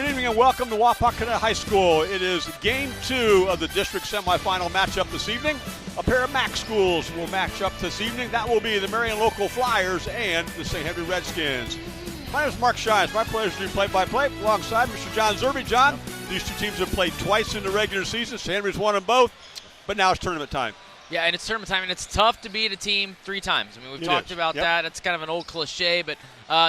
Good evening and welcome to Wapak Cadet High School. It is game 2 of the district semifinal matchup this evening. A pair of MAC schools will match up this evening. That will be the Marion Local Flyers and the St. Henry Redskins. My name is Mark Shines. My pleasure to do play-by-play alongside Mr. John Zerby. John, these two teams have played twice in the regular season. St. Henry's won them both, but now it's tournament time. Yeah, and it's tournament time, and it's tough to beat a team 3 times. I mean, we've talked about that. It's kind of an old cliche, but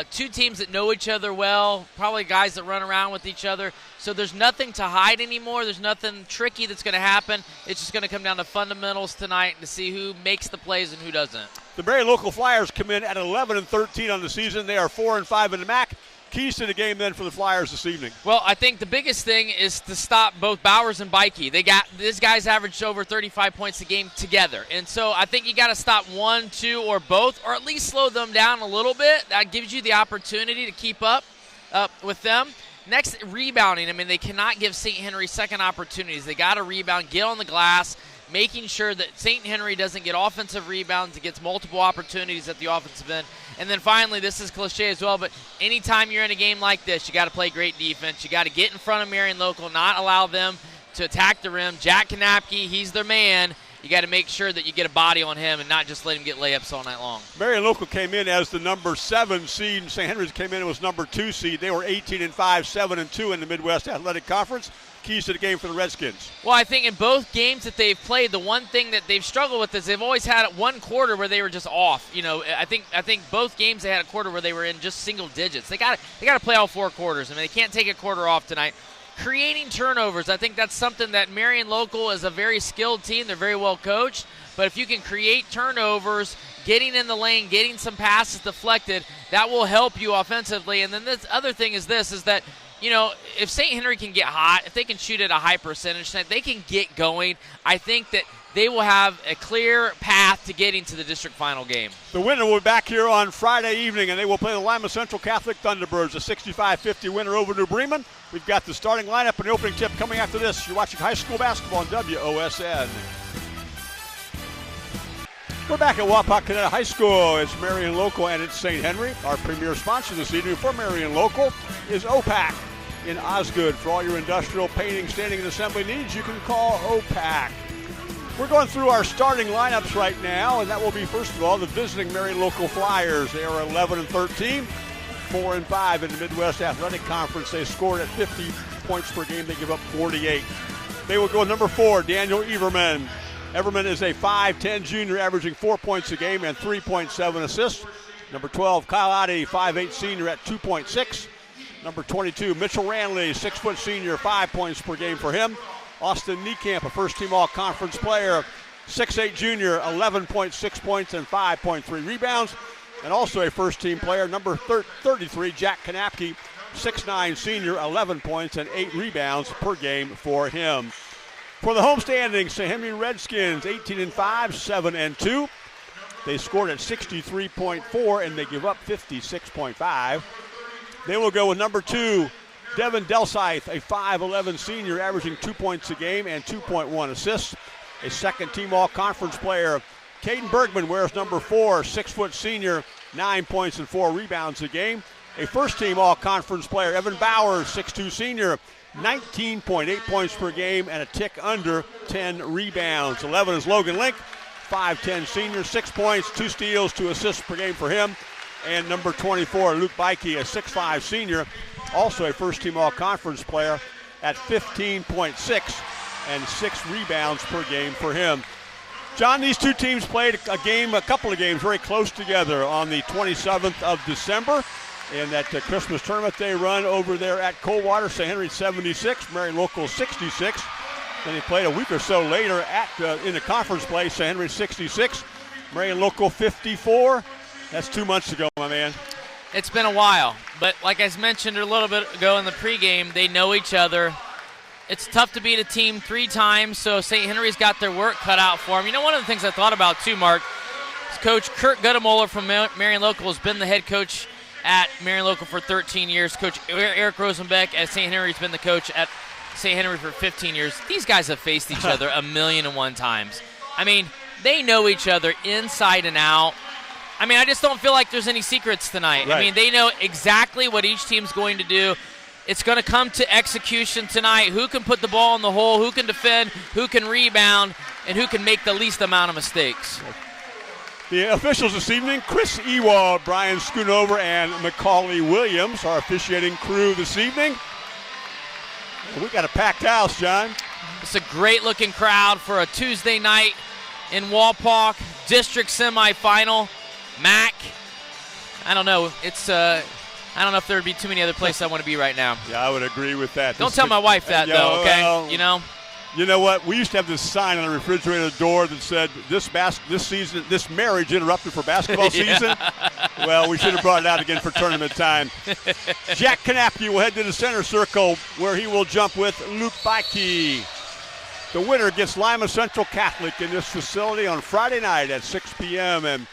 two teams that know each other well, probably guys that run around with each other. So there's nothing to hide anymore. There's nothing tricky that's going to happen. It's just going to come down to fundamentals tonight to see who makes the plays and who doesn't. The Marion Local Flyers come in at 11-13 on the season. They are 4-5 in the MAC. Keys to the game then for the Flyers this evening. Well, I think the biggest thing is to stop both Bowers and Bikey. These guys averaged over 35 points a game together. And so I think you got to stop one, two, or both, or at least slow them down a little bit. That gives you the opportunity to keep up with them. Next, rebounding. I mean, they cannot give St. Henry second opportunities. They got to rebound, get on the glass, making sure that St. Henry doesn't get offensive rebounds. It gets multiple opportunities at the offensive end. And then finally, this is cliche as well, but anytime you're in a game like this, you got to play great defense. You got to get in front of Marion Local, not allow them to attack the rim. Jack Kanapke, he's their man. You got to make sure that you get a body on him and not just let him get layups all night long. Marion Local came in as the number 7 seed. St. Henry's came in and was number 2 seed. They were 18-5, 7-2 in the Midwest Athletic Conference. Keys to the game for the Redskins. Well, I think in both games that they've played, the one thing that they've struggled with is they've always had one quarter where they were just off. You know, I think both games they had a quarter where they were in just single digits. They got to play all 4 quarters. I mean, they can't take a quarter off tonight. Creating turnovers, I think that's something that Marion Local is a very skilled team. They're very well coached. But if you can create turnovers, getting in the lane, getting some passes deflected, that will help you offensively. And then this other thing is that, you know, if St. Henry can get hot, if they can shoot at a high percentage, they can get going. I think that they will have a clear path to getting to the district final game. The winner will be back here on Friday evening, and they will play the Lima Central Catholic Thunderbirds, a 65-50 winner over New Bremen. We've got the starting lineup and the opening tip coming after this. You're watching high school basketball on WOSN. We're back at Wapak Cadet High School. It's Marion Local and it's St. Henry. Our premier sponsor this evening for Marion Local is OPAC in Osgood. For all your industrial painting, standing, and assembly needs, you can call OPAC. We're going through our starting lineups right now, and that will be, first of all, the visiting Marion Local Flyers. They are 11-13, 4-5 in the Midwest Athletic Conference. They scored at 50 points per game. They give up 48. They will go number 4, Daniel Everman. Everman is a 5'10 junior, averaging 4 points a game and 3.7 assists. Number 12, Kyle Addy, 5'8 senior at 2.6. Number 22, Mitchell Ranley, 6-foot senior, 5 points per game for him. Austin Niekamp, a first-team all-conference player, 6'8 junior, 11.6 points and 5.3 rebounds. And also a first-team player, number 33, Jack Kanapke, 6'9 senior, 11 points and 8 rebounds per game for him. For the home standings, St. Henry Redskins, 18-5, 7-2. They scored at 63.4 and they give up 56.5. They will go with number 2, Devin Delsythe, a 5'11 senior, averaging 2 points a game and 2.1 assists. A second-team all-conference player, Caden Bergman, wears number 4, 6-foot senior, 9 points and 4 rebounds a game. A first-team all-conference player, Evan Bowers, 6'2 senior, 19.8 points per game and a tick under 10 rebounds. 11 is Logan Link, 5'10 senior, 6 points, 2 steals, 2 assists per game for him. And number 24, Luke Bikey, a 6'5 senior, also a first-team all-conference player at 15.6 and 6 rebounds per game for him. John, these two teams played a couple of games very close together on the 27th of December in that Christmas tournament they run over there at Coldwater. St. Henry 76, Marion Local 66. Then they played a week or so later in the conference play, St. Henry 66, Marion Local 54. That's 2 months ago, my man. It's been a while, but like I mentioned a little bit ago in the pregame, they know each other. It's tough to beat a team 3 times, so St. Henry's got their work cut out for them. You know, one of the things I thought about too, Mark, is Coach Kurt Guttamoller from Marion Local has been the head coach at Marion Local for 13 years. Coach Eric Rosenbeck at St. Henry's been the coach at St. Henry for 15 years. These guys have faced each other 1,000,001 times. I mean, they know each other inside and out. I mean, I just don't feel like there's any secrets tonight. Right. I mean, they know exactly what each team's going to do. it's going to come to execution tonight. Who can put the ball in the hole, who can defend, who can rebound, and who can make the least amount of mistakes. The officials this evening, Chris Ewald, Brian Schoonover, and Macaulay Williams, our officiating crew this evening. We got a packed house, John. It's a great-looking crowd for a Tuesday night in Walpock, district semifinal. MAC, I don't know. I don't know if there would be too many other places I want to be right now. Yeah, I would agree with that. Don't tell my wife that, though, okay? Well, You know what? We used to have this sign on the refrigerator door that said, this marriage interrupted for basketball season. Well, we should have brought it out again for tournament time. Jack Kanapke will head to the center circle where he will jump with Luke Bikey. The winner gets Lima Central Catholic in this facility on Friday night at 6 p.m. And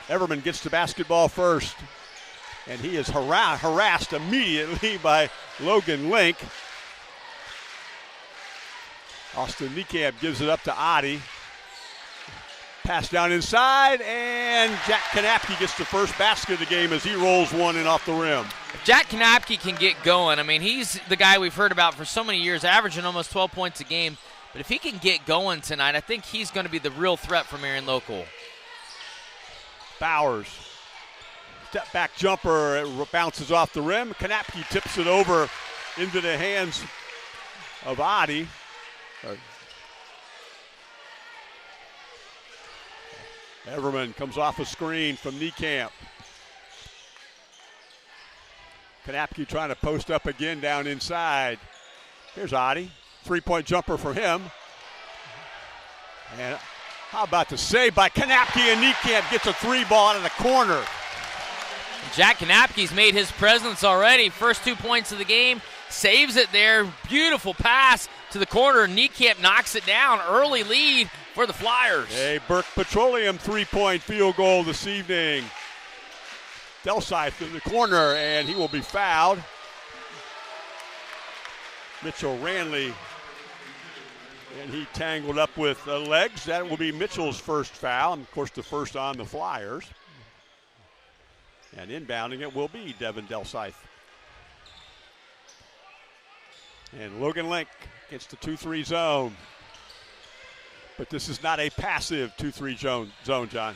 Everman gets to basketball first. And he is harassed immediately by Logan Link. Austin Niekamp gives it up to Adi. Pass down inside, and Jack Kanapke gets the first basket of the game as he rolls one in off the rim. If Jack Kanapke can get going, I mean, he's the guy we've heard about for so many years, averaging almost 12 points a game. But if he can get going tonight, I think he's going to be the real threat for Marion Local. Bowers. Step back jumper, it bounces off the rim. Kanapke tips it over into the hands of Adi. Everman comes off a screen from Niekamp. Kanapke trying to post up again down inside. Here's Adi. Three-point jumper for him. And how about the save by Kanapke, and Niekamp gets a three ball out of the corner. Jack Kanapke's made his presence already. First 2 points of the game. Saves it there. Beautiful pass to the corner. Niekamp knocks it down. Early lead for the Flyers. A Burke Petroleum three-point field goal this evening. Delsite in the corner, and he will be fouled. Mitchell Ranley, and he tangled up with legs. That will be Mitchell's first foul, and of course the first on the Flyers. And inbounding it will be Devin Delsite. And Logan Link gets the 2-3 zone. But this is not a passive 2-3 zone, John.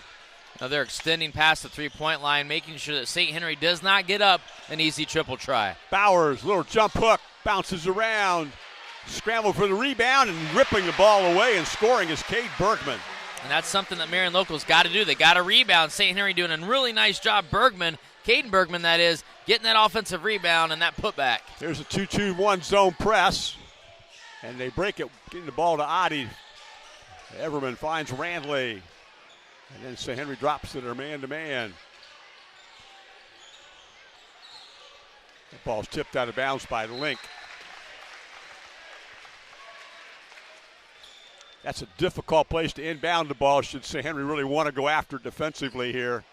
Now they're extending past the three-point line, making sure that St. Henry does not get up an easy triple try. Bowers, little jump hook, bounces around, scramble for the rebound, and ripping the ball away and scoring is Cade Bergman. And that's something that Marion Local's got to do. They got to rebound. St. Henry doing a really nice job. Caden Bergman, that is, getting that offensive rebound and that putback. There's a 2-2-1 zone press, and they break it, getting the ball to Adi. Everman finds Randley, and then St. Henry drops it, or man-to-man. The ball's tipped out of bounds by Link. That's a difficult place to inbound the ball should St. Henry really want to go after defensively here.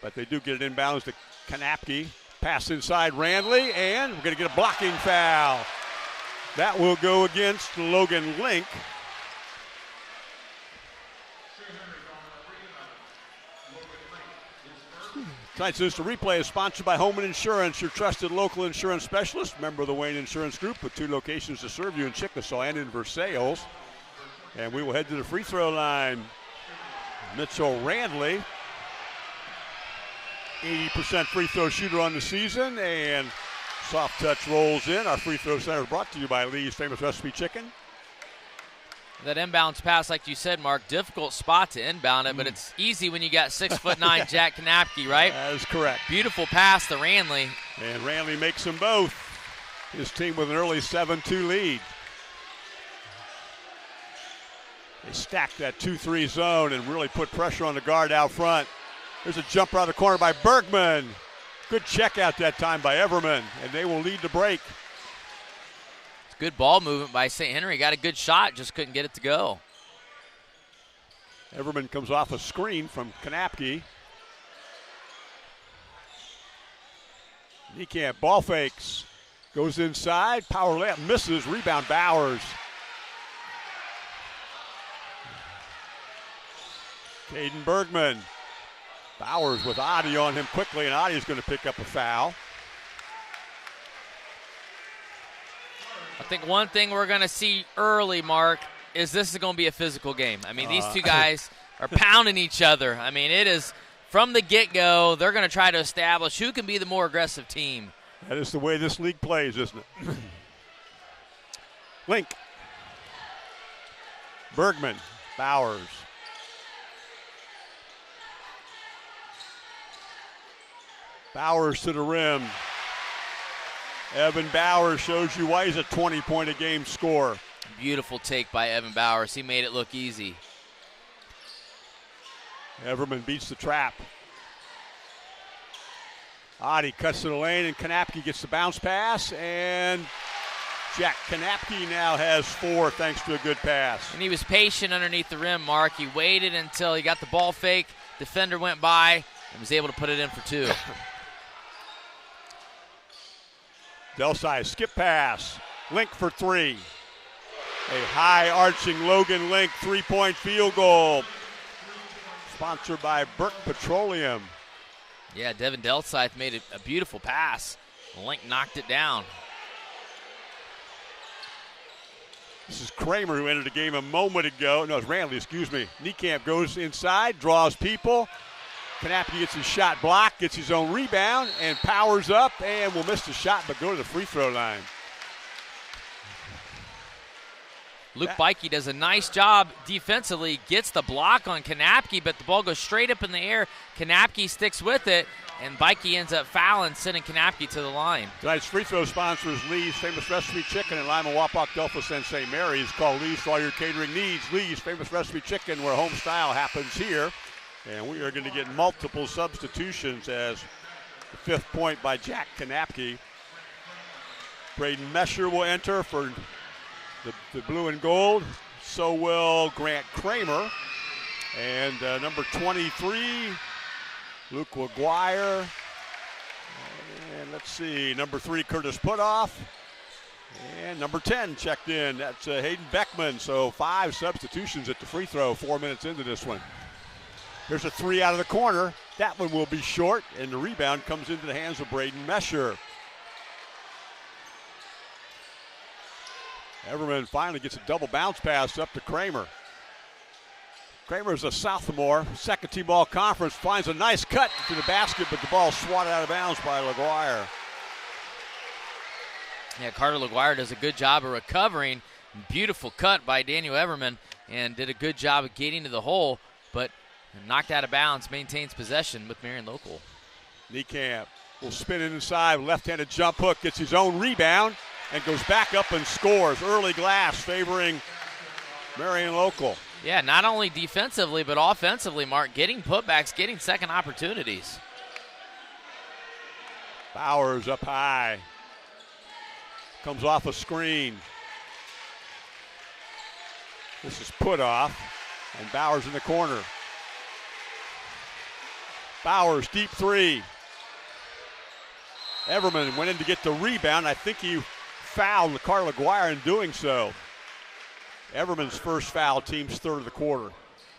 But they do get it inbounds to Kanapke. Pass inside Randley, and we're going to get a blocking foul. That will go against Logan Link. Tonight's Instant Replay is sponsored by Home & Insurance, your trusted local insurance specialist, member of the Wayne Insurance Group with 2 locations to serve you in Chickasaw and in Versailles. And we will head to the free throw line. Mitchell Randley, 80% free throw shooter on the season, and soft touch rolls in. Our free throw center is brought to you by Lee's Famous Recipe Chicken. That inbounds pass, like you said, Mark, difficult spot to inbound it, but it's easy when you got 6'9" Jack Kanapke, right? That is correct. Beautiful pass to Randley. And Randley makes them both. His team with an early 7-2 lead. They stack that 2-3 zone and really put pressure on the guard out front. There's a jumper out of the corner by Bergman. Good check out that time by Everman, and they will lead the break. Good ball movement by St. Henry. Got a good shot, just couldn't get it to go. Everman comes off a screen from Kanapke. Niekamp ball fakes. Goes inside. Power layup misses. Rebound Bowers. Caden Bergman. Bowers with Adi on him quickly, and Adi is going to pick up a foul. I think one thing we're going to see early, Mark, is this is going to be a physical game. I mean, these two guys are pounding each other. I mean, it is from the get-go, they're going to try to establish who can be the more aggressive team. That is the way this league plays, isn't it? Link. Bergman. Bowers. Bowers to the rim. Evan Bowers shows you why he's a 20-point-a-game scorer. Beautiful take by Evan Bowers. He made it look easy. Everman beats the trap. Adi cuts to the lane, and Kanapke gets the bounce pass, and Jack Kanapke now has 4 thanks to a good pass. And he was patient underneath the rim, Mark. He waited until he got the ball fake. Defender went by and was able to put it in for 2. Delsai skip pass. Link for 3. A high-arching Logan Link 3-point field goal. Sponsored by Burke Petroleum. Yeah, Devin Delsai made a beautiful pass. Link knocked it down. This is Kramer, who entered the game a moment ago. No, it's Randley, excuse me. Niekamp goes inside, draws people. Kanapke gets his shot blocked, gets his own rebound, and powers up, and will miss the shot but go to the free throw line. Luke Beike does a nice job defensively, gets the block on Kanapke, but the ball goes straight up in the air. Kanapke sticks with it, and Beike ends up fouling, sending Kanapke to the line. Tonight's free throw sponsor is Lee's Famous Recipe Chicken in Lima, Wapak, Delphos, and St. Mary's. Call Lee's for all your catering needs. Lee's Famous Recipe Chicken, where home style happens here. And we are going to get multiple substitutions as the 5th point by Jack Kanapke. Braden Mesher will enter for the blue and gold. So will Grant Kramer. And number 23, Luke LaGuire. And let's see, number 3, Curtis Putoff. And number 10 checked in. That's Hayden Beckman. So 5 substitutions at the free throw, 4 minutes into this one. There's a 3 out of the corner. That one will be short, and the rebound comes into the hands of Braden Mesher. Everman finally gets a double bounce pass up to Kramer. Kramer's a sophomore, second team all conference, finds a nice cut to the basket, but the ball swatted out of bounds by LaGuire. Yeah, Carter LaGuire does a good job of recovering. Beautiful cut by Daniel Everman, and did a good job of getting to the hole, but knocked out of bounds, maintains possession with Marion Local. Niekamp will spin it inside, left-handed jump hook, gets his own rebound, and goes back up and scores. Early glass favoring Marion Local. Yeah, not only defensively, but offensively, Mark, getting putbacks, getting second opportunities. Bowers up high. Comes off a screen. This is Putoff, and Bowers in the corner. Bowers, deep 3. Everman went in to get the rebound. I think he fouled Carl LaGuire in doing so. Everman's first foul, team's 3rd of the quarter.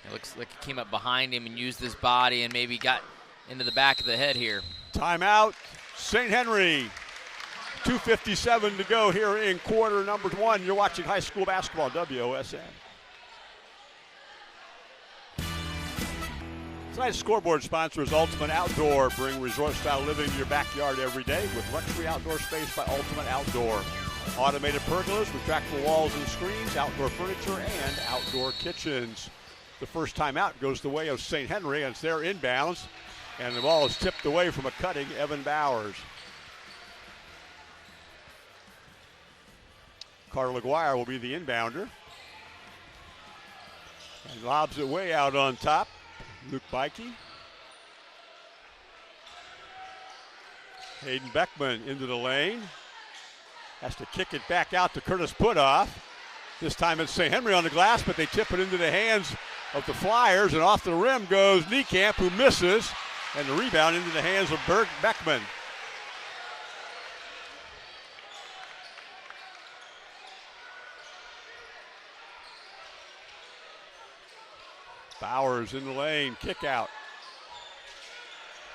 It looks like he came up behind him and used his body and maybe got into the back of the head here. Timeout, St. Henry. 2:57 to go here in quarter number 1. You're watching high school basketball, WOSN. Tonight's scoreboard sponsor is Ultimate Outdoor. Bring resort-style living to your backyard every day with luxury outdoor space by Ultimate Outdoor. Automated pergolas, retractable walls and screens, outdoor furniture, and outdoor kitchens. The first time out goes the way of St. Henry, and it's their inbounds. And the ball is tipped away from a cutting Evan Bowers. Carter LaGuire will be the inbounder. And lobs it way out on top. Luke Beike. Hayden Beckman into the lane. Has to kick it back out to Curtis Putoff. This time it's St. Henry on the glass, but they tip it into the hands of the Flyers, and off the rim goes Niekamp, who misses, and the rebound into the hands of Beckman. Bowers in the lane, kick out.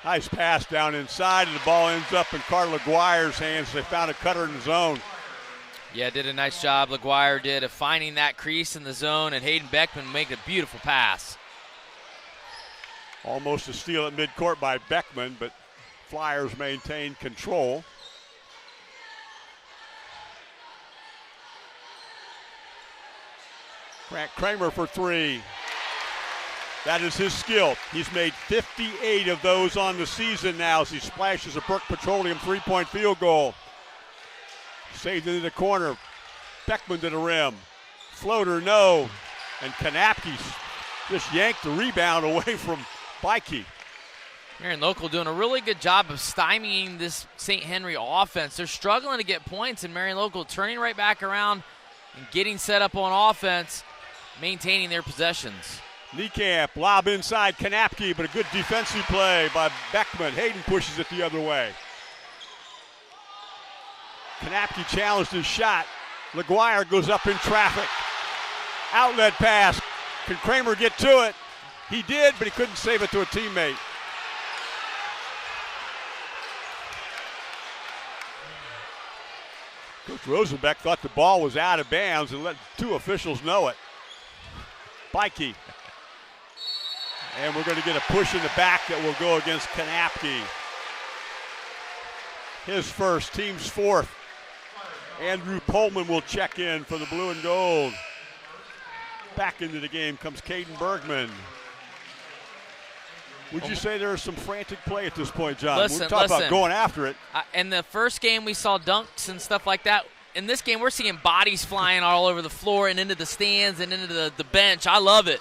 Nice pass down inside, and the ball ends up in Carter LaGuire's hands. They found a cutter in the zone. Yeah, did a nice job. LaGuire did of finding that crease in the zone, and Hayden Beckman made a beautiful pass. Almost a steal at midcourt by Beckman, but Flyers maintain control. Grant Kramer for three. That is his skill. He's made 58 of those on the season now as he splashes a Burke Petroleum three-point field goal. Saved into the corner. Beckman to the rim. Floater, no. And Kanapke just yanked the rebound away from Bikey. Marion Local doing a really good job of stymieing this St. Henry offense. They're struggling to get points, and Marion Local turning right back around and getting set up on offense, maintaining their possessions. Niekamp, lob inside Kanapke, but a good defensive play by Beckman. Hayden pushes it the other way. Kanapke challenged his shot. LaGuire goes up in traffic. Outlet pass. Can Kramer get to it? He did, but he couldn't save it to a teammate. Coach Rosenbeck thought the ball was out of bounds and let two officials know it. Bikey. And we're going to get a push in the back that will go against Kanapke. His first, team's fourth. Andrew Pullman will check in for the blue and gold. Back into the game comes Caden Bergman. Would you say there's some frantic play at this point, John? We're talking about going after it. In the first game, we saw dunks and stuff like that. In this game, we're seeing bodies flying all over the floor and into the stands and into the bench. I love it.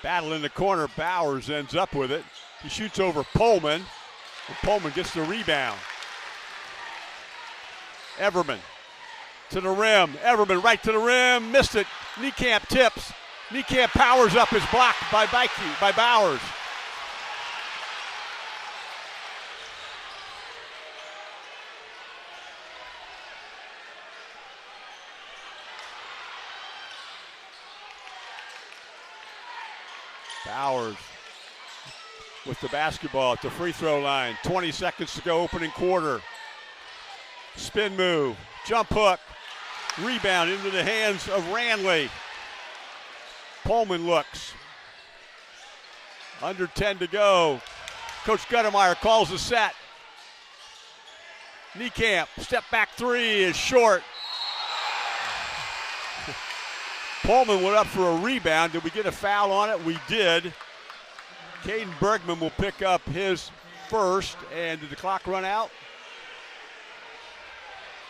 Battle in the corner. Bowers ends up with it. He shoots over Pullman, and Pullman gets the rebound. Everman to the rim. Everman right to the rim. Missed it. Niekamp tips. Niekamp powers up. Is blocked by Bowers. Bowers with the basketball at the free throw line. 20 seconds to go, opening quarter. Spin move, jump hook, rebound into the hands of Ranley. Pullman looks. Under 10 to go. Coach Guttermeyer calls the set. Niekamp, step back three is short. Pullman went up for a rebound. Did we get a foul on it? We did. Caden Bergman will pick up his first. And did the clock run out?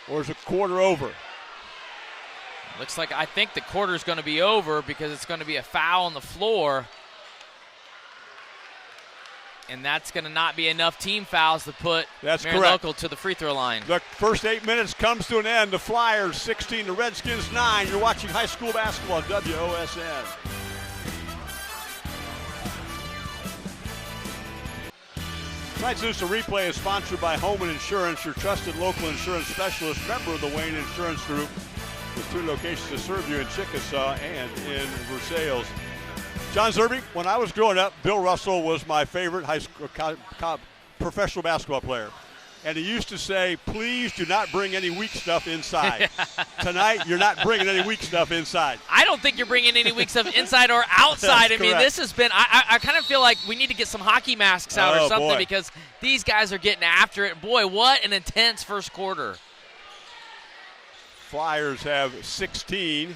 Or is it quarter over? Looks like I think the quarter's going to be over because it's going to be a foul on the floor. And that's going to not be enough team fouls to put Marion Local to the free throw line. The first 8 minutes comes to an end. The Flyers 16, the Redskins 9. You're watching high school basketball on WOSN. Tonight's Instant Replay is sponsored by Holman Insurance, your trusted local insurance specialist, member of the Wayne Insurance Group, with 2 locations to serve you in Chickasaw and in Versailles. John Zerbe, when I was growing up, Bill Russell was my favorite high school professional basketball player. And he used to say, please do not bring any weak stuff inside. Tonight, you're not bringing any weak stuff inside. I don't think you're bringing any weak stuff inside or outside. I mean, correct. this has been – I kind of feel like we need to get some hockey masks out or something because these guys are getting after it. Boy, what an intense first quarter. Flyers have 16.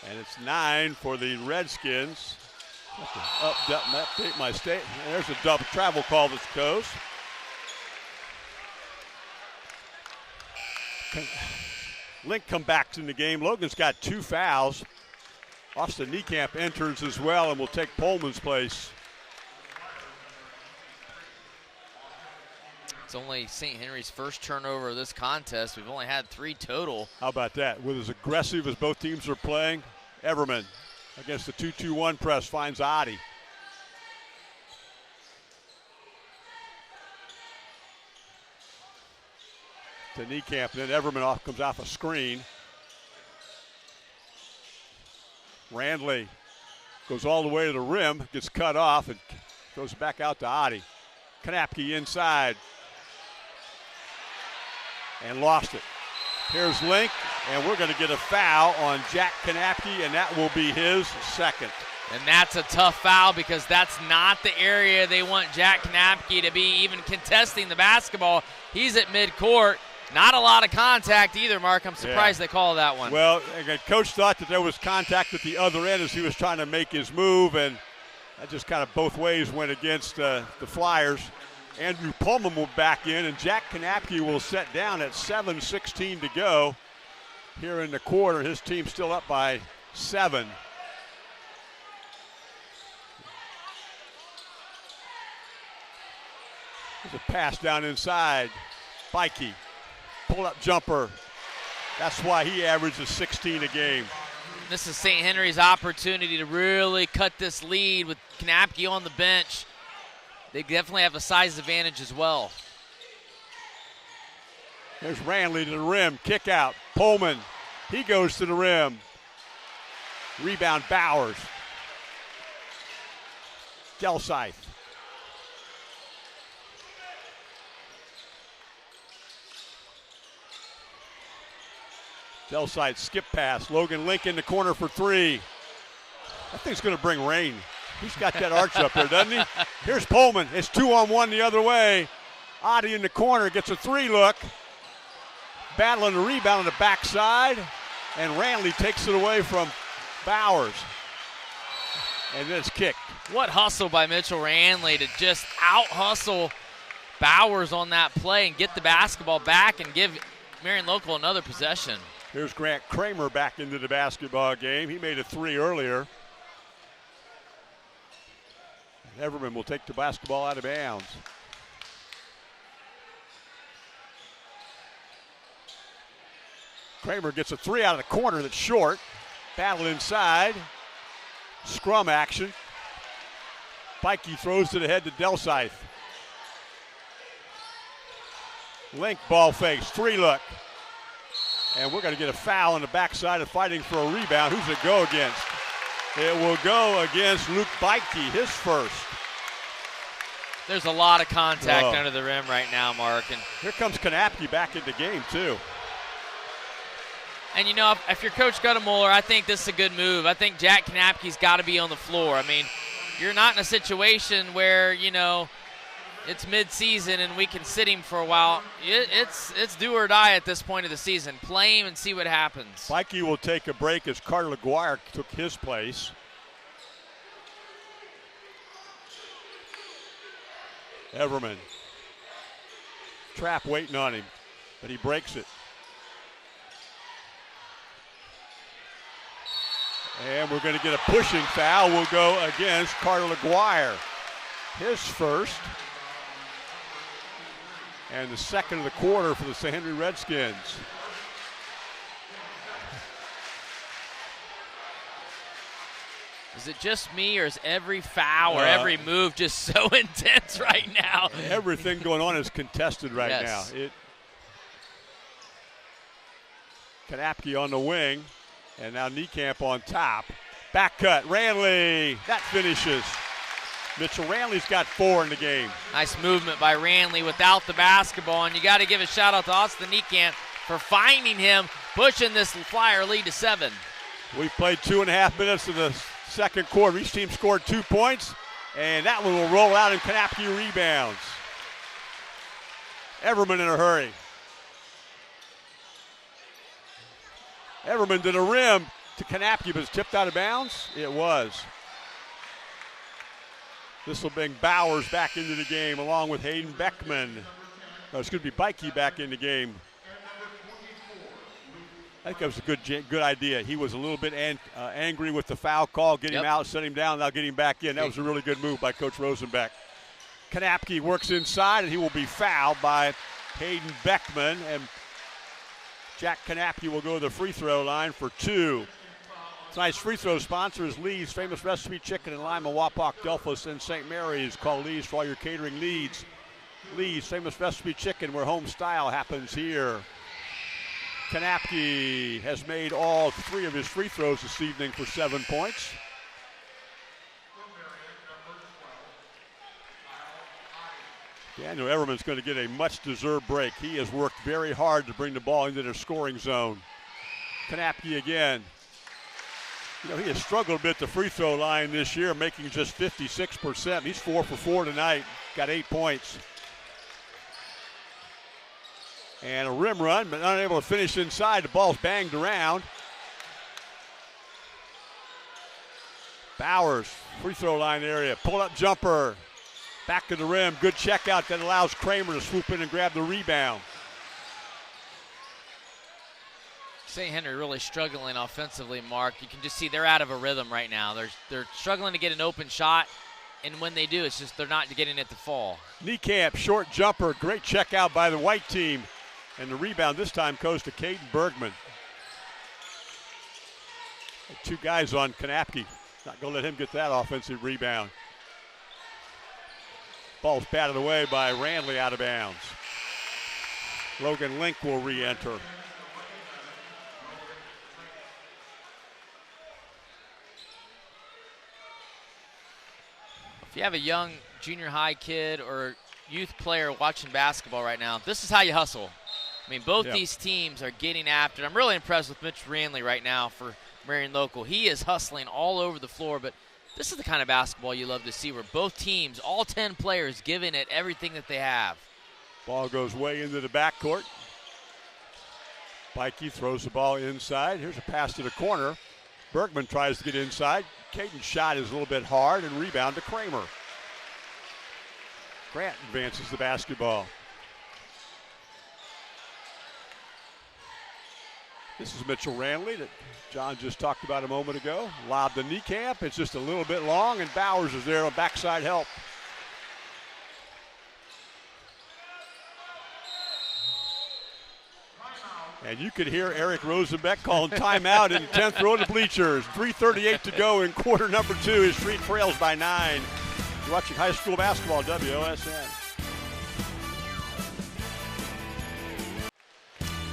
And it's 9 for the Redskins. Update my state. There's a double travel call that's goes. Link come back in the game. Logan's got 2 fouls. Austin Niekamp enters as well and will take Pullman's place. It's only St. Henry's first turnover of this contest. We've only had 3 total. How about that? With as aggressive as both teams are playing, Everman against the 2-2-1 press finds Adi. To Niekamp, then Everman comes off a screen. Randley goes all the way to the rim, gets cut off, and Throws it back out to Adi. Kanapke inside. And lost it. Here's Link, and we're going to get a foul on Jack Kanapke, and that will be his second. And that's a tough foul because that's not the area they want Jack Kanapke to be even contesting the basketball. He's at midcourt. Not a lot of contact either, Mark. I'm surprised they called that one. Well, again, Coach thought that there was contact at the other end as he was trying to make his move, and that just kind of both ways went against the Flyers. Andrew Pullman will back in, and Jack Kanapke will set down at 7:16 to go here in the quarter. His team still up by 7. There's a pass down inside. Bikey. Pull-up jumper. That's why he averages 16 a game. This is St. Henry's opportunity to really cut this lead with Kanapke on the bench. They definitely have a size advantage as well. There's Ranley to the rim. Kick out. Pullman. He goes to the rim. Rebound Bowers. Delsythe. Delsythe skip pass. Logan Link in the corner for 3. That thing's going to bring rain. He's got that arch up there, doesn't he? Here's Pullman. It's 2-on-1 the other way. Adi in the corner gets a 3 look. Battling the rebound on the backside. And Ranley takes it away from Bowers. And then it's kicked. What hustle by Mitchell Ranley to just out-hustle Bowers on that play and get the basketball back and give Marion Local another possession. Here's Grant Kramer back into the basketball game. He made a 3 earlier. Everman will take the basketball out of bounds. Kramer gets a 3 out of the corner that's short. Battle inside. Scrum action. Bikey throws to the head to Delsythe. Link ball fakes. 3 look. And we're going to get a foul on the backside of fighting for a rebound. Who's it go against? It will go against Luke Bikey, his first. There's a lot of contact under the rim right now, Mark. And here comes Kanapke back into game, too. And, you know, if you're Coach Guttemuller, I think this is a good move. I think Jack Kanapke's got to be on the floor. I mean, you're not in a situation where, you know, it's mid-season and we can sit him for a while. It's do or die at this point of the season. Play him and see what happens. Bikey will take a break as Carter LaGuire took his place. Everman. Trap waiting on him, but he breaks it. And we're going to get a pushing foul. Will go against Carter LaGuire. His first. And the second of the quarter for the St. Henry Redskins. Is it just me, or is every foul or every move just so intense right now? Everything going on is contested right now. Kanapke on the wing, and now Niekamp on top. Back cut, Ranley, that finishes. Mitchell Ranley's got 4 in the game. Nice movement by Ranley without the basketball, and you got to give a shout out to Austin Niekamp for finding him, pushing this Flyer lead to 7. We played 2.5 minutes of the second quarter. Each team scored 2 points, and that one will roll out and Kanapke rebounds. Everman in a hurry. Everman to the rim to Kanapke, but it's tipped out of bounds. It was. This will bring Bowers back into the game along with Hayden Beckman. Oh, it's going to be Bikey back in the game. I think that was a good idea. He was a little bit angry with the foul call. Get him out, set him down, now get him back in. That was a really good move by Coach Rosenbeck. Kanapke works inside, and he will be fouled by Hayden Beckman. And Jack Kanapke will go to the free throw line for 2. Tonight's free throw sponsor is Lee's Famous Recipe Chicken in Lima, Wapak, Delphos, and St. Mary's. Call Lee's for all your catering needs. Lee's Famous Recipe Chicken, where home style happens here. Kanapke has made all 3 of his free throws this evening for 7 points. Daniel Everman's going to get a much-deserved break. He has worked very hard to bring the ball into their scoring zone. Kanapke again. You know, he has struggled a bit at the free throw line this year, making just 56%. He's 4 for 4 tonight, got 8 points. And a rim run, but unable to finish inside. The ball's banged around. Bowers, free throw line area, pull-up jumper. Back to the rim, good check out that allows Kramer to swoop in and grab the rebound. St. Henry really struggling offensively, Mark. You can just see they're out of a rhythm right now. They're struggling to get an open shot, and when they do, it's just they're not getting it to fall. Niekamp, short jumper, great check out by the white team. And the rebound this time goes to Caden Bergman. 2 guys on Kanapke. Not going to let him get that offensive rebound. Ball's batted away by Randley out of bounds. Logan Link will re-enter. If you have a young junior high kid or youth player watching basketball right now, this is how you hustle. I mean, both these teams are getting after it. I'm really impressed with Mitch Randley right now for Marion Local. He is hustling all over the floor, but this is the kind of basketball you love to see where both teams, all 10 players, giving it everything that they have. Ball goes way into the backcourt. Bikey throws the ball inside. Here's a pass to the corner. Bergman tries to get inside. Caden's shot is a little bit hard and rebound to Kramer. Grant advances the basketball. This is Mitchell Randley that John just talked about a moment ago. Lob to Niekamp. It's just a little bit long, and Bowers is there on backside help. And you could hear Eric Rosenbeck calling timeout in the 10th row of the bleachers. 3:38 to go in quarter number 2. His Street trails by 9. You're watching high school basketball, WOSN.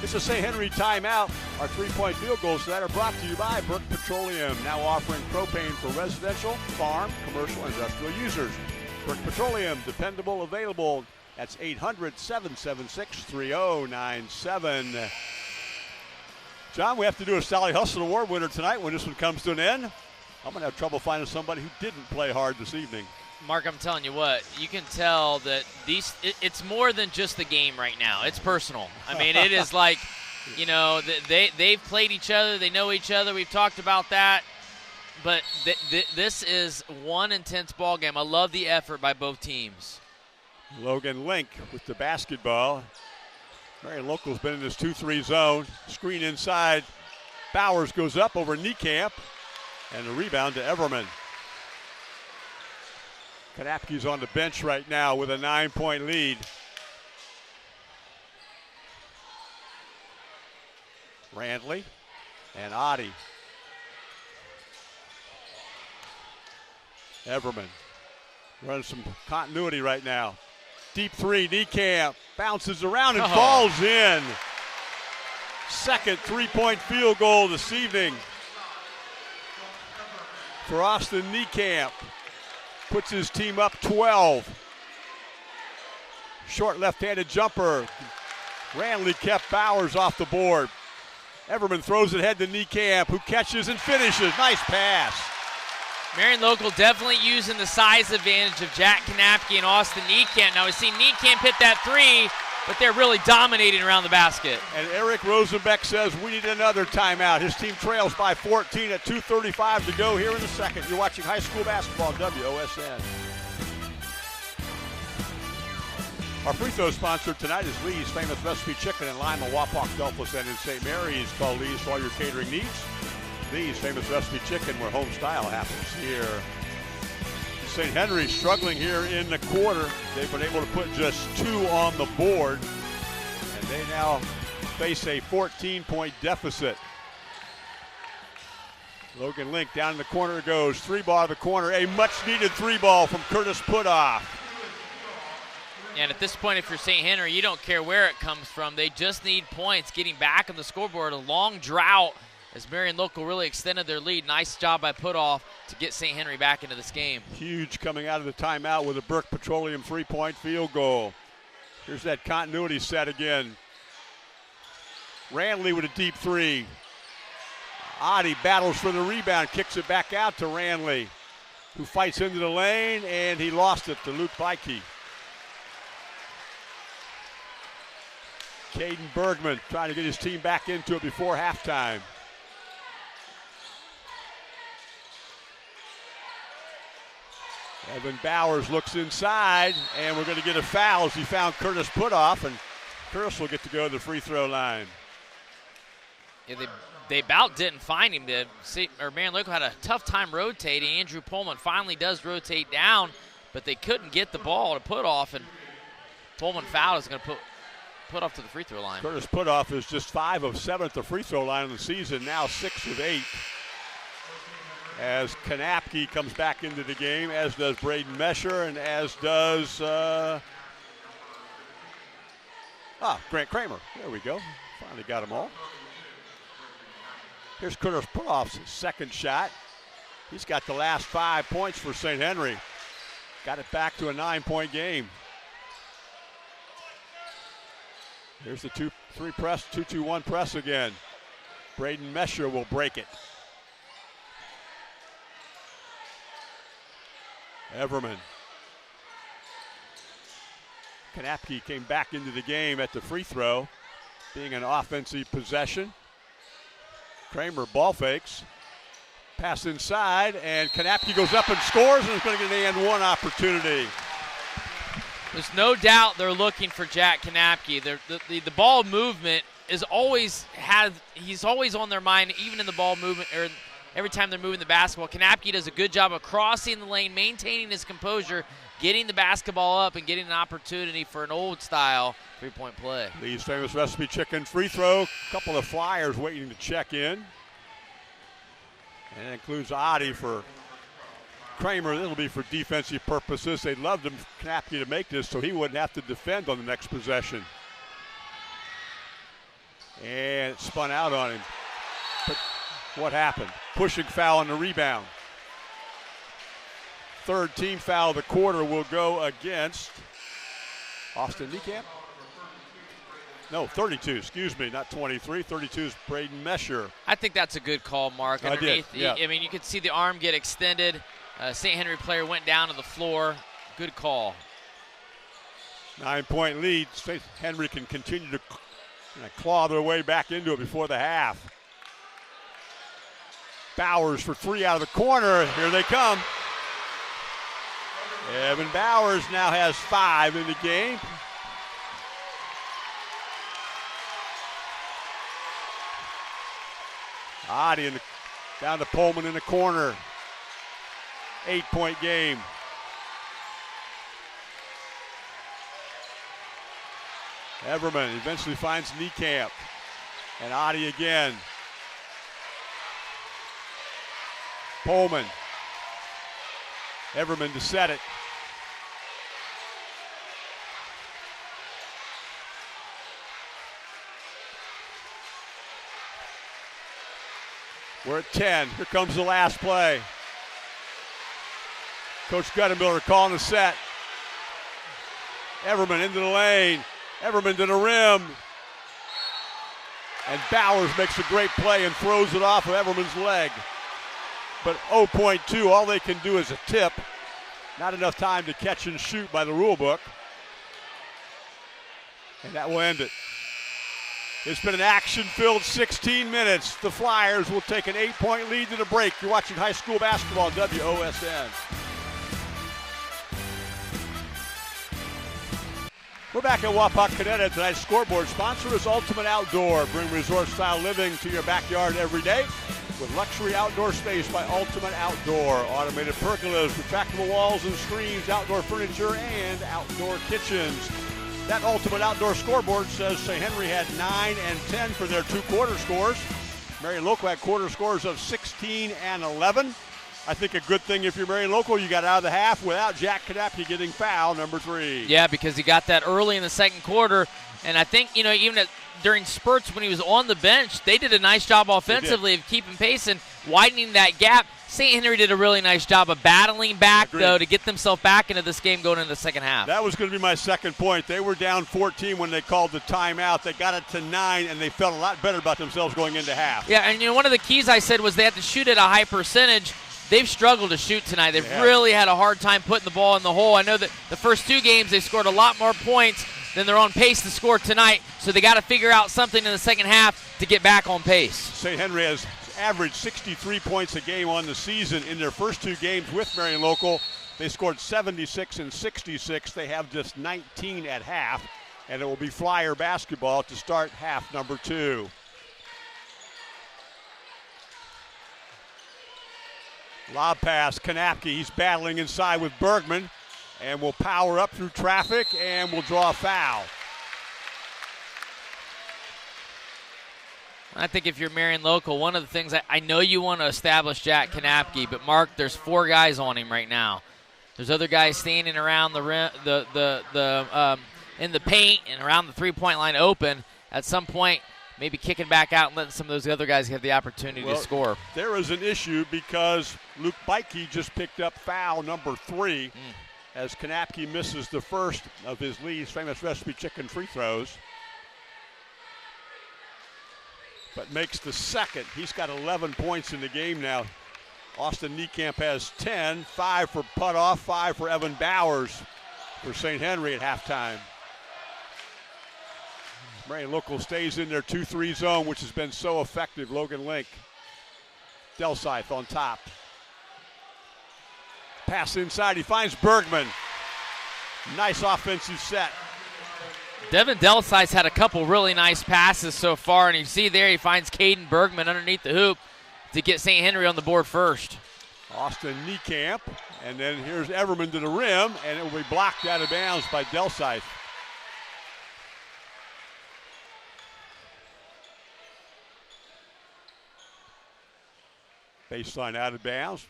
It's a St. Henry timeout. Our 3-point field goals tonight are brought to you by Burke Petroleum, now offering propane for residential, farm, commercial, and industrial users. Burke Petroleum, dependable, available. That's 800-776-3097. John, we have to do a Sally Hustle Award winner tonight when this one comes to an end. I'm going to have trouble finding somebody who didn't play hard this evening. Mark, I'm telling you what, you can tell that it's more than just the game right now. It's personal. I mean, it is like, you know, they've played each other. They know each other. We've talked about that. But this is one intense ball game. I love the effort by both teams. Logan Link with the basketball. Marion Local's been in this 2-3 zone. Screen inside. Bowers goes up over Niekamp. And the rebound to Everman. Kanapke's on the bench right now with a 9-point lead. Randley and Oddie. Everman runs some continuity right now. Deep 3, Niekamp bounces around and falls in. Second 3-point field goal this evening for Austin Niekamp. Puts his team up 12. Short left-handed jumper. Randley kept Bowers off the board. Everman throws it ahead to Niekamp, who catches and finishes. Nice pass. Marion Local definitely using the size advantage of Jack Kanapke and Austin Niekamp. Now we've seen Niekamp hit that 3, but they're really dominating around the basket. And Eric Rosenbeck says we need another timeout. His team trails by 14 at 2:35 to go here in the second. You're watching high school basketball, WOSN. Our free throw sponsor tonight is Lee's Famous Recipe Chicken in Lima, Wapak, Delphos, and in St. Mary's. Call Lee's for all your catering needs. Lee's Famous Recipe Chicken, where home style happens here. St. Henry struggling here in the quarter. They've been able to put just 2 on the board, and they now face a 14-point deficit. Logan Link down in the corner goes. 3-ball to the corner. A much-needed 3-ball from Curtis Putoff. And at this point, if you're St. Henry, you don't care where it comes from. They just need points, getting back on the scoreboard. A long drought as Marion Local really extended their lead. Nice job by Putoff to get St. Henry back into this game. Huge coming out of the timeout with a Burke Petroleum three-point field goal. Here's that continuity set again. Ranley with a deep three. Adi battles for the rebound, kicks it back out to Ranley, who fights into the lane, and he lost it to Luke Beike. Caden Bergman trying to get his team back into it before halftime. Evan Bowers looks inside, and we're going to get a foul as he found Curtis Putoff, and Curtis will get to go to the free throw line. Yeah, they about didn't find him. Marion Local had a tough time rotating. Andrew Pullman finally does rotate down, but they couldn't get the ball to Putoff, and Pullman foul is going to put off to the free throw line. Curtis Putoff is just 5 of 7 at the free throw line of the season, now 6 of 8. As Kanapke comes back into the game, as does Braden Mesher, and as does Grant Kramer. There we go. Finally got them all. Here's Curtis Putoff's second shot. He's got the last 5 points for St. Henry. Got it back to a 9-point game. Here's the 2-3 press, 2-2-1 press again. Braden Mesher will break it. Everman. Kanapke came back into the game at the free throw, being an offensive possession. Kramer ball fakes. Pass inside, and Kanapke goes up and scores, and is going to get an and one opportunity. There's no doubt they're looking for Jack Kanapke. The ball movement is always he's always on their mind, even in the ball movement or every time they're moving the basketball. Kanapke does a good job of crossing the lane, maintaining his composure, getting the basketball up, and getting an opportunity for an old-style three-point play. Lee's famous recipe chicken free throw. A couple of Flyers waiting to check in. And it includes Adi for Kramer. This will be for defensive purposes. They'd love Kanapke to make this so he wouldn't have to defend on the next possession. And it spun out on him. But what happened? Pushing foul on the rebound. Third team foul of the quarter will go against Austin Niekamp. No, 32, excuse me, not 23. 32 is Braden Mesher. I think that's a good call, Mark. Underneath, I did, yeah. I mean, you could see the arm get extended. St. Henry player went down to the floor. Good call. 9-point lead. St. Henry can continue to claw their way back into it before the half. Bowers for three out of the corner. Here they come. Evan Bowers now has 5 in the game. Adi down to Pullman in the corner. 8-point game. Everman eventually finds Niekamp. And Adi again. Pullman. Everman to set it. We're at 10. Here comes the last play. Coach Guttenmiller calling the set. Everman into the lane. Everman to the rim. And Bowers makes a great play and throws it off of Everman's leg. But 0.2, all they can do is a tip. Not enough time to catch and shoot by the rule book. And that will end it. It's been an action-filled 16 minutes. The Flyers will take an 8-point lead to the break. You're watching high school basketball on WOSN. We're back at Wapak Canetta. Tonight's scoreboard sponsor is Ultimate Outdoor. Bring resort-style living to your backyard every day with luxury outdoor space by Ultimate Outdoor. Automated pergolas, retractable walls and screens, outdoor furniture, and outdoor kitchens. That Ultimate Outdoor scoreboard says St. Henry had 9 and 10 for their 2 quarter scores. Marion Local had quarter scores of 16 and 11. I think a good thing if you're Marion Local, you got out of the half without Jack Kanapke getting foul number 3. Yeah, because he got that early in the second quarter. And I think, even during spurts when he was on the bench, they did a nice job offensively of keeping pace and widening that gap. St. Henry did a really nice job of battling back, though, to get themselves back into this game going into the second half. That was going to be my second point. They were down 14 when they called the timeout. They got it to 9, and they felt a lot better about themselves going into half. Yeah, and one of the keys I said was they had to shoot at a high percentage. They've struggled to shoot tonight. They've really had a hard time putting the ball in the hole. I know that the first 2 games they scored a lot more points than they're on pace to score tonight, so they got to figure out something in the second half to get back on pace. St. Henry has averaged 63 points a game on the season. In their first 2 games with Marion Local, they scored 76 and 66. They have just 19 at half, and it will be Flyer basketball to start half number 2. Lob pass, Kanapke, he's battling inside with Bergman, and will power up through traffic and will draw a foul. I think if you're Marion Local, one of the things I know you want to establish Jack Kanapke, but Mark, there's 4 guys on him right now. There's other guys standing around the rim, in the paint and around the 3-point line open. At some point, maybe kicking back out and letting some of those other guys have the opportunity to score. There is an issue because Luke Beike just picked up foul number 3 as Kanapke misses the first of his Lee's famous recipe chicken free throws, but makes the second. He's got 11 points in the game now. Austin Niekamp has 10, 5 for Putoff, 5 for Evan Bowers for St. Henry at halftime. Marion Local stays in their 2-3 zone, which has been so effective. Logan Link, Delsythe on top. Pass inside, he finds Bergman. Nice offensive set. Devin Delsythe had a couple really nice passes so far, and you see there he finds Caden Bergman underneath the hoop to get St. Henry on the board first. Austin Niekamp, and then here's Everman to the rim, and it will be blocked out of bounds by Delsythe. Baseline out of bounds.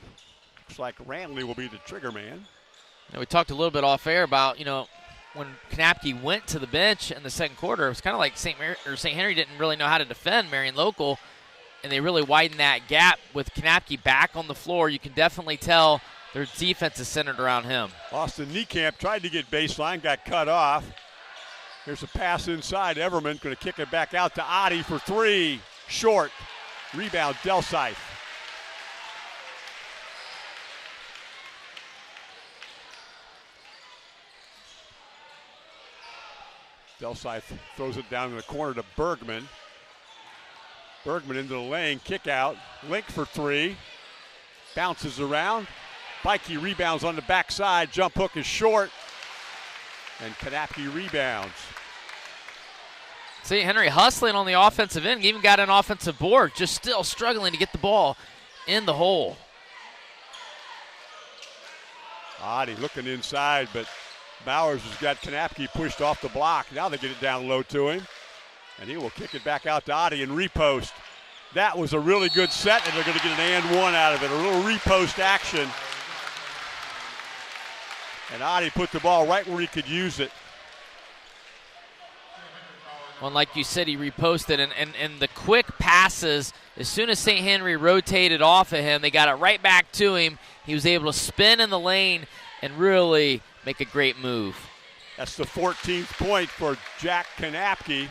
Looks like Ranley will be the trigger man. And we talked a little bit off air about, when Kanapke went to the bench in the second quarter, it was kind of like St. Henry didn't really know how to defend Marion Local, and they really widened that gap with Kanapke back on the floor. You can definitely tell their defense is centered around him. Austin Niekamp tried to get baseline, got cut off. Here's a pass inside. Everman going to kick it back out to Adi for 3. Short. Rebound, Delsythe. Delsythe throws it down in the corner to Bergman. Bergman into the lane, kick out. Link for 3. Bounces around. Beike rebounds on the backside. Jump hook is short. And Kanapke rebounds. St. Henry hustling on the offensive end. Even got an offensive board. Just still struggling to get the ball in the hole. Adi looking inside, but Bowers has got Kanapke pushed off the block. Now they get it down low to him. And he will kick it back out to Adi and repost. That was a really good set, and they're going to get an and one out of it. A little repost action. And Adi put the ball right where he could use it. Well, like you said, he reposted, and the quick passes, as soon as St. Henry rotated off of him, they got it right back to him. He was able to spin in the lane and really make a great move. That's the 14th point for Jack Kanapke.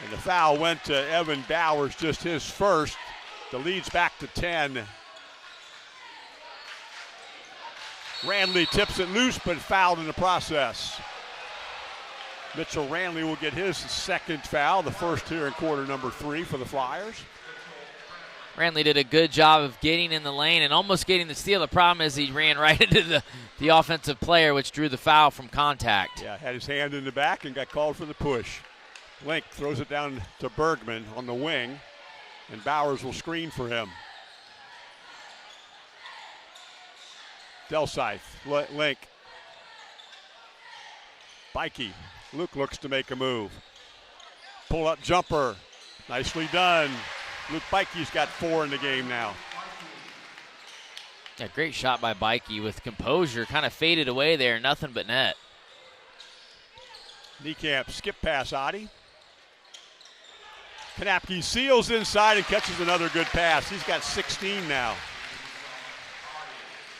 And the foul went to Evan Bowers, just his first. The lead's back to 10. Ranley tips it loose, but fouled in the process. Mitchell Ranley will get his second foul, the first here in quarter number 3 for the Flyers. Ranley did a good job of getting in the lane and almost getting the steal. The problem is he ran right into the offensive player, which drew the foul from contact. Yeah, had his hand in the back and got called for the push. Link throws it down to Bergman on the wing, and Bowers will screen for him. Delsythe, Link. Beike. Luke looks to make a move. Pull-up jumper. Nicely done. Luke Beike's got 4 in the game now. Yeah, great shot by Beike with composure. Kind of faded away there. Nothing but net. Niekamp skip pass, Adi. Kanapke seals inside and catches another good pass. He's got 16 now.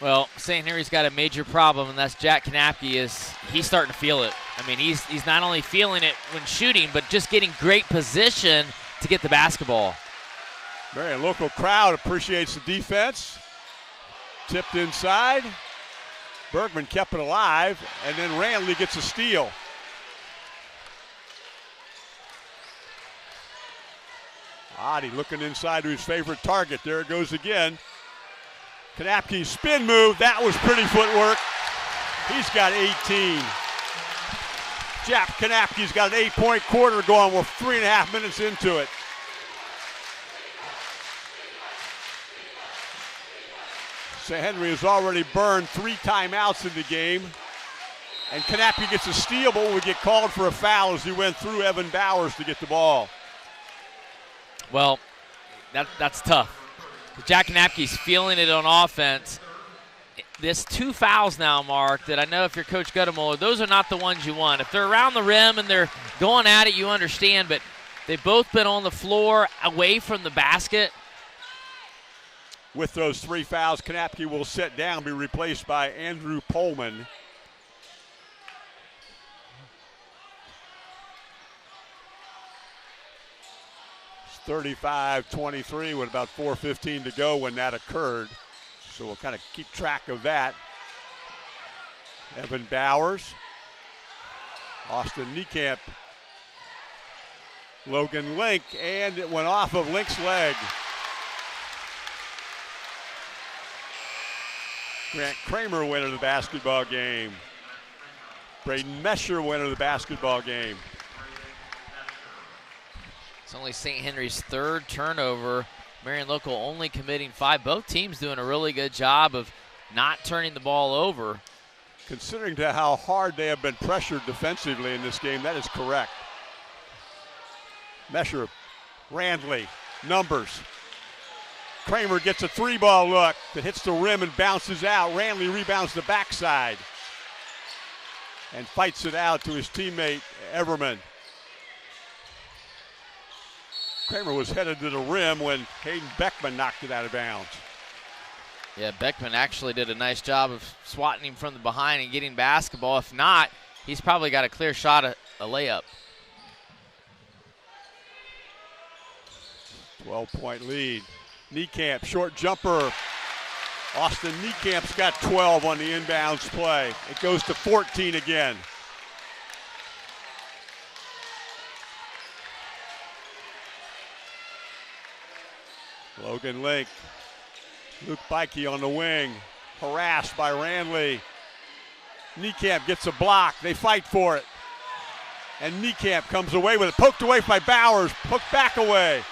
Well, St. Henry's got a major problem, and that's Jack Kanapke. He's starting to feel it. I mean, he's not only feeling it when shooting, but just getting great position to get the basketball. Marion local crowd appreciates the defense. Tipped inside. Bergman kept it alive, and then Randley gets a steal. Adi looking inside to his favorite target. There it goes again. Kanapke's spin move. That was pretty footwork. He's got 18. Jack Kanapke's got an 8-point quarter going. We're 3.5 minutes into it. St. Henry has already burned 3 timeouts in the game. And Kanapke gets a steal, but will get called for a foul as he went through Evan Bowers to get the ball. Well, that's tough. Jack Kanapke's feeling it on offense. There's 2 fouls now, Mark, that I know if you're Coach Guttemuller, those are not the ones you want. If they're around the rim and they're going at it, you understand, but they've both been on the floor away from the basket. With those 3 fouls, Kanapke will sit down, be replaced by Andrew Pullman. It's 35-23 with about 4:15 to go when that occurred. So we'll kind of keep track of that. Evan Bowers, Austin Niekamp, Logan Link, and it went off of Link's leg. Grant Kramer winner of the basketball game. Braden Mesher winner of the basketball game. It's only St. Henry's 3rd turnover. Marion local only committing 5. Both teams doing a really good job of not turning the ball over. Considering to how hard they have been pressured defensively in this game, that is correct. Mesher, Randley, numbers. Kramer gets a 3-ball look that hits the rim and bounces out. Randley rebounds the backside and fights it out to his teammate Everman. Kramer was headed to the rim when Hayden Beckman knocked it out of bounds. Yeah, Beckman actually did a nice job of swatting him from the behind and getting basketball. If not, he's probably got a clear shot at a layup. 12-point lead. Niekamp, short jumper. Austin Niekamp's got 12 on the inbounds play. It goes to 14 again. Logan Link. Luke Beike on the wing. Harassed by Randley. Niekamp gets a block. They fight for it. And Niekamp comes away with it. Poked away by Bowers. Poked back away.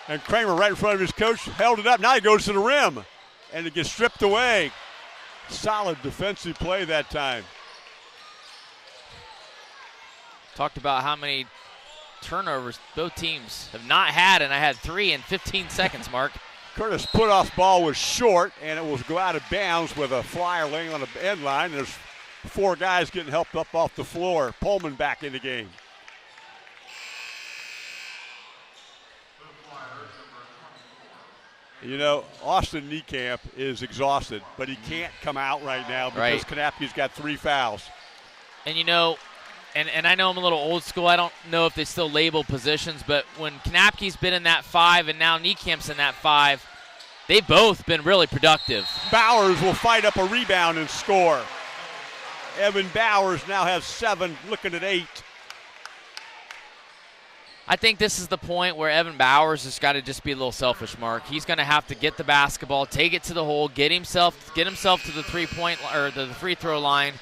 And Kramer right in front of his coach held it up. Now he goes to the rim. And it gets stripped away. Solid defensive play that time. Talked about how many turnovers both teams have not had, and I had 3 in 15 seconds, Mark. Curtis' put-off ball was short, and it will go out of bounds with a flyer laying on the end line. There's 4 guys getting helped up off the floor. Pullman back in the game. You know, Austin Niekamp is exhausted, but he can't come out right now because Kanapke's got 3 fouls. And you know, and I know I'm a little old school. I don't know if they still label positions, but when Kanapke's been in that 5 and now Niekamp's in that 5, they've both been really productive. Bowers will fight up a rebound and score. Evan Bowers now has 7, looking at 8. I think this is the point where Evan Bowers has got to just be a little selfish, Mark. He's going to have to get the basketball, take it to the hole, get himself to the 3-point or the free throw line.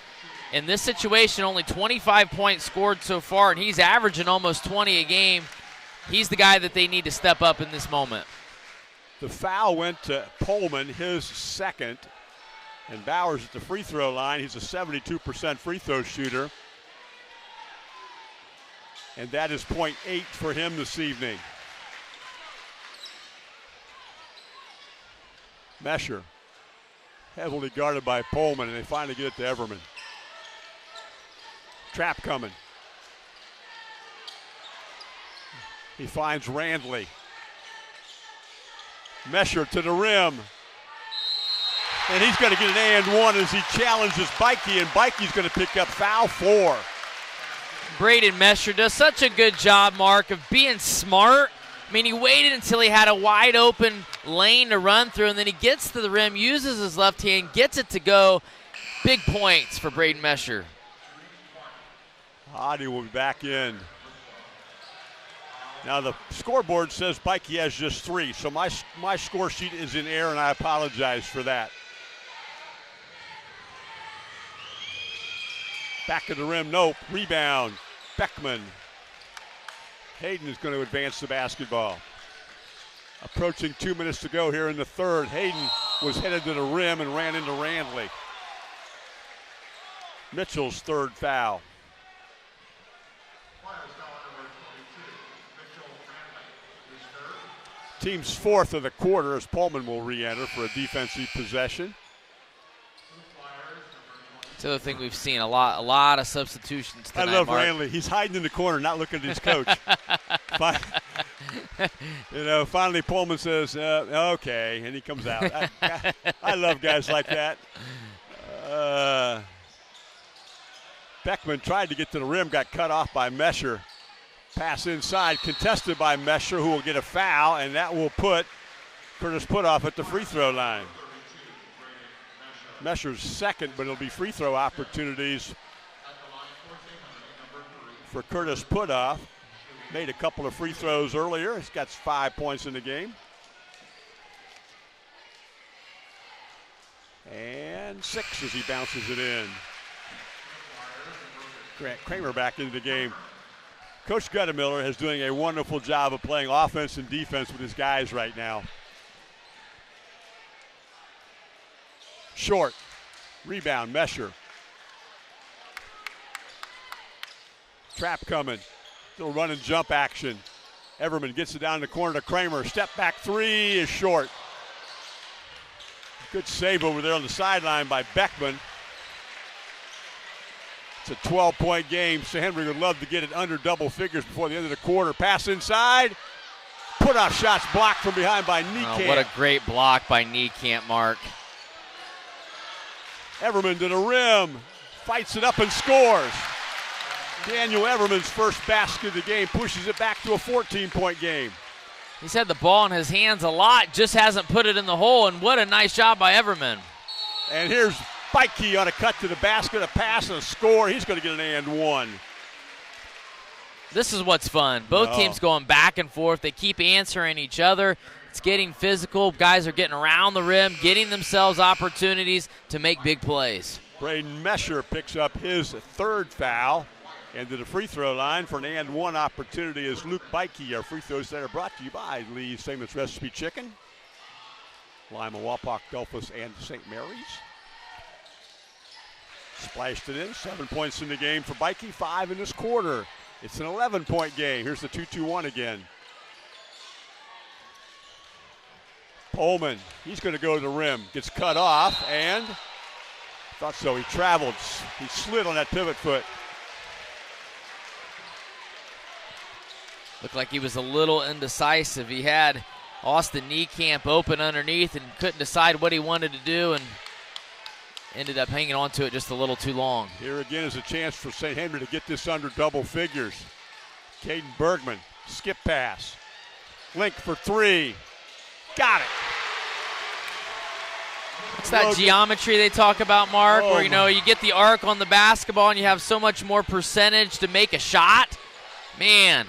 In this situation, only 25 points scored so far, and he's averaging almost 20 a game. He's the guy that they need to step up in this moment. The foul went to Pullman, his 2nd. And Bowers at the free throw line. He's a 72% free throw shooter. And that is .8 for him this evening. Mesher Heavily guarded by Pullman, and they finally get it to Everman. Trap coming. He finds Randley. Mesher to the rim. And he's going to get an and one as he challenges Bikey, and Bikey's going to pick up foul 4. Braden Mesher does such a good job, Mark, of being smart. I mean, he waited until he had a wide open lane to run through, and then he gets to the rim, uses his left hand, gets it to go. Big points for Braden Mesher. Hadi will be back in. Now the scoreboard says Bikey has just 3, so my score sheet is in error, and I apologize for that. Back of the rim, nope. Rebound, Beckman. Hayden is going to advance the basketball. Approaching 2 minutes to go here in the third. Hayden was headed to the rim and ran into Randley. Mitchell's third foul. Team's fourth of the quarter as Pullman will re-enter for a defensive possession. It's the other thing we've seen, a lot of substitutions tonight, I love Mark. Randley. He's hiding in the corner, not looking at his coach. Finally Pullman says, okay, and he comes out. I love guys like that. Beckman tried to get to the rim, got cut off by Mesher. Pass inside, contested by Mesher, who will get a foul, and that will put Curtis Putoff at the free throw line. Mesher's second, but it'll be free throw opportunities for Curtis Putoff. Made a couple of free throws earlier. He's got 5 points in the game. And 6 as he bounces it in. Grant Kramer back into the game. Coach Guttemiller is doing a wonderful job of playing offense and defense with his guys right now. Short. Rebound, Mesher. Trap coming. Little run and jump action. Everman gets it down in the corner to Kramer. Step back 3 is short. Good save over there on the sideline by Beckman. It's a 12-point game. So Henry would love to get it under double figures before the end of the quarter. Pass inside. Put-off shots blocked from behind by Niekamp. Oh, what a great block by Niekamp, Mark. Everman to the rim. Fights it up and scores. Daniel Everman's first basket of the game pushes it back to a 14-point game. He's had the ball in his hands a lot, just hasn't put it in the hole, and what a nice job by Everman. And here's Bikey on a cut to the basket, a pass and a score. He's going to get an and one. This is what's fun. Both teams going back and forth. They keep answering each other. It's getting physical. Guys are getting around the rim, getting themselves opportunities to make big plays. Braden Mesher picks up his third foul. And to the free throw line for an and one opportunity is Luke Bikey. Our free throws that are brought to you by Lee's Famous Recipe Chicken, Lima, Wapak, Delphus, and St. Mary's. Splashed it in. 7 points in the game for Bikey, 5 in this quarter. It's an 11-point game. Here's the 2-2-1 again. Pullman, he's going to go to the rim. Gets cut off, and thought so. He traveled. He slid on that pivot foot. Looked like he was a little indecisive. He had Austin Niekamp open underneath and couldn't decide what he wanted to do, and ended up hanging on to it just a little too long. Here again is a chance for St. Henry to get this under double figures. Caden Bergman, skip pass. Link for 3. Got it. It's that geometry they talk about, Mark, where you get the arc on the basketball and you have so much more percentage to make a shot. Man.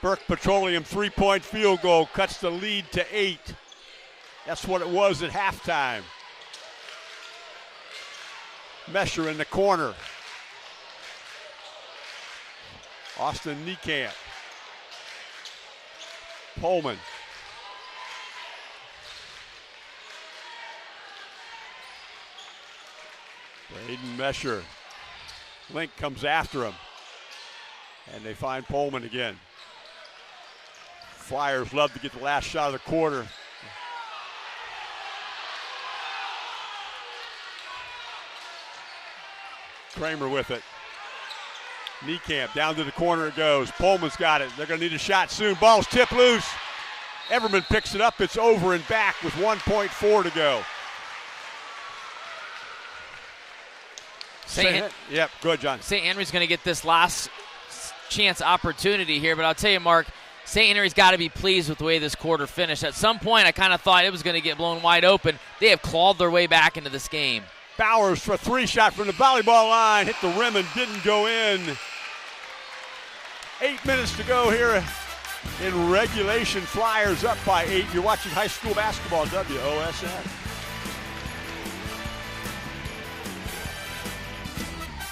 Burke Petroleum 3-point field goal cuts the lead to 8. That's what it was at halftime. Mesher in the corner. Austin Niekamp. Pullman. Braden Mesher. Link comes after him. And they find Pullman again. Flyers love to get the last shot of the quarter. Kramer with it. Niekamp down to the corner it goes. Pullman's got it. They're going to need a shot soon. Ball's tipped loose. Everman picks it up. It's over and back with 1.4 to go. Yep, good, John. St. Henry's going to get this last chance opportunity here, but I'll tell you, Mark, St. Henry's got to be pleased with the way this quarter finished. At some point, I kind of thought it was going to get blown wide open. They have clawed their way back into this game. Bowers for a 3-shot from the volleyball line. Hit the rim and didn't go in. 8 minutes to go here in regulation. Flyers up by 8. You're watching high school basketball, WOSN.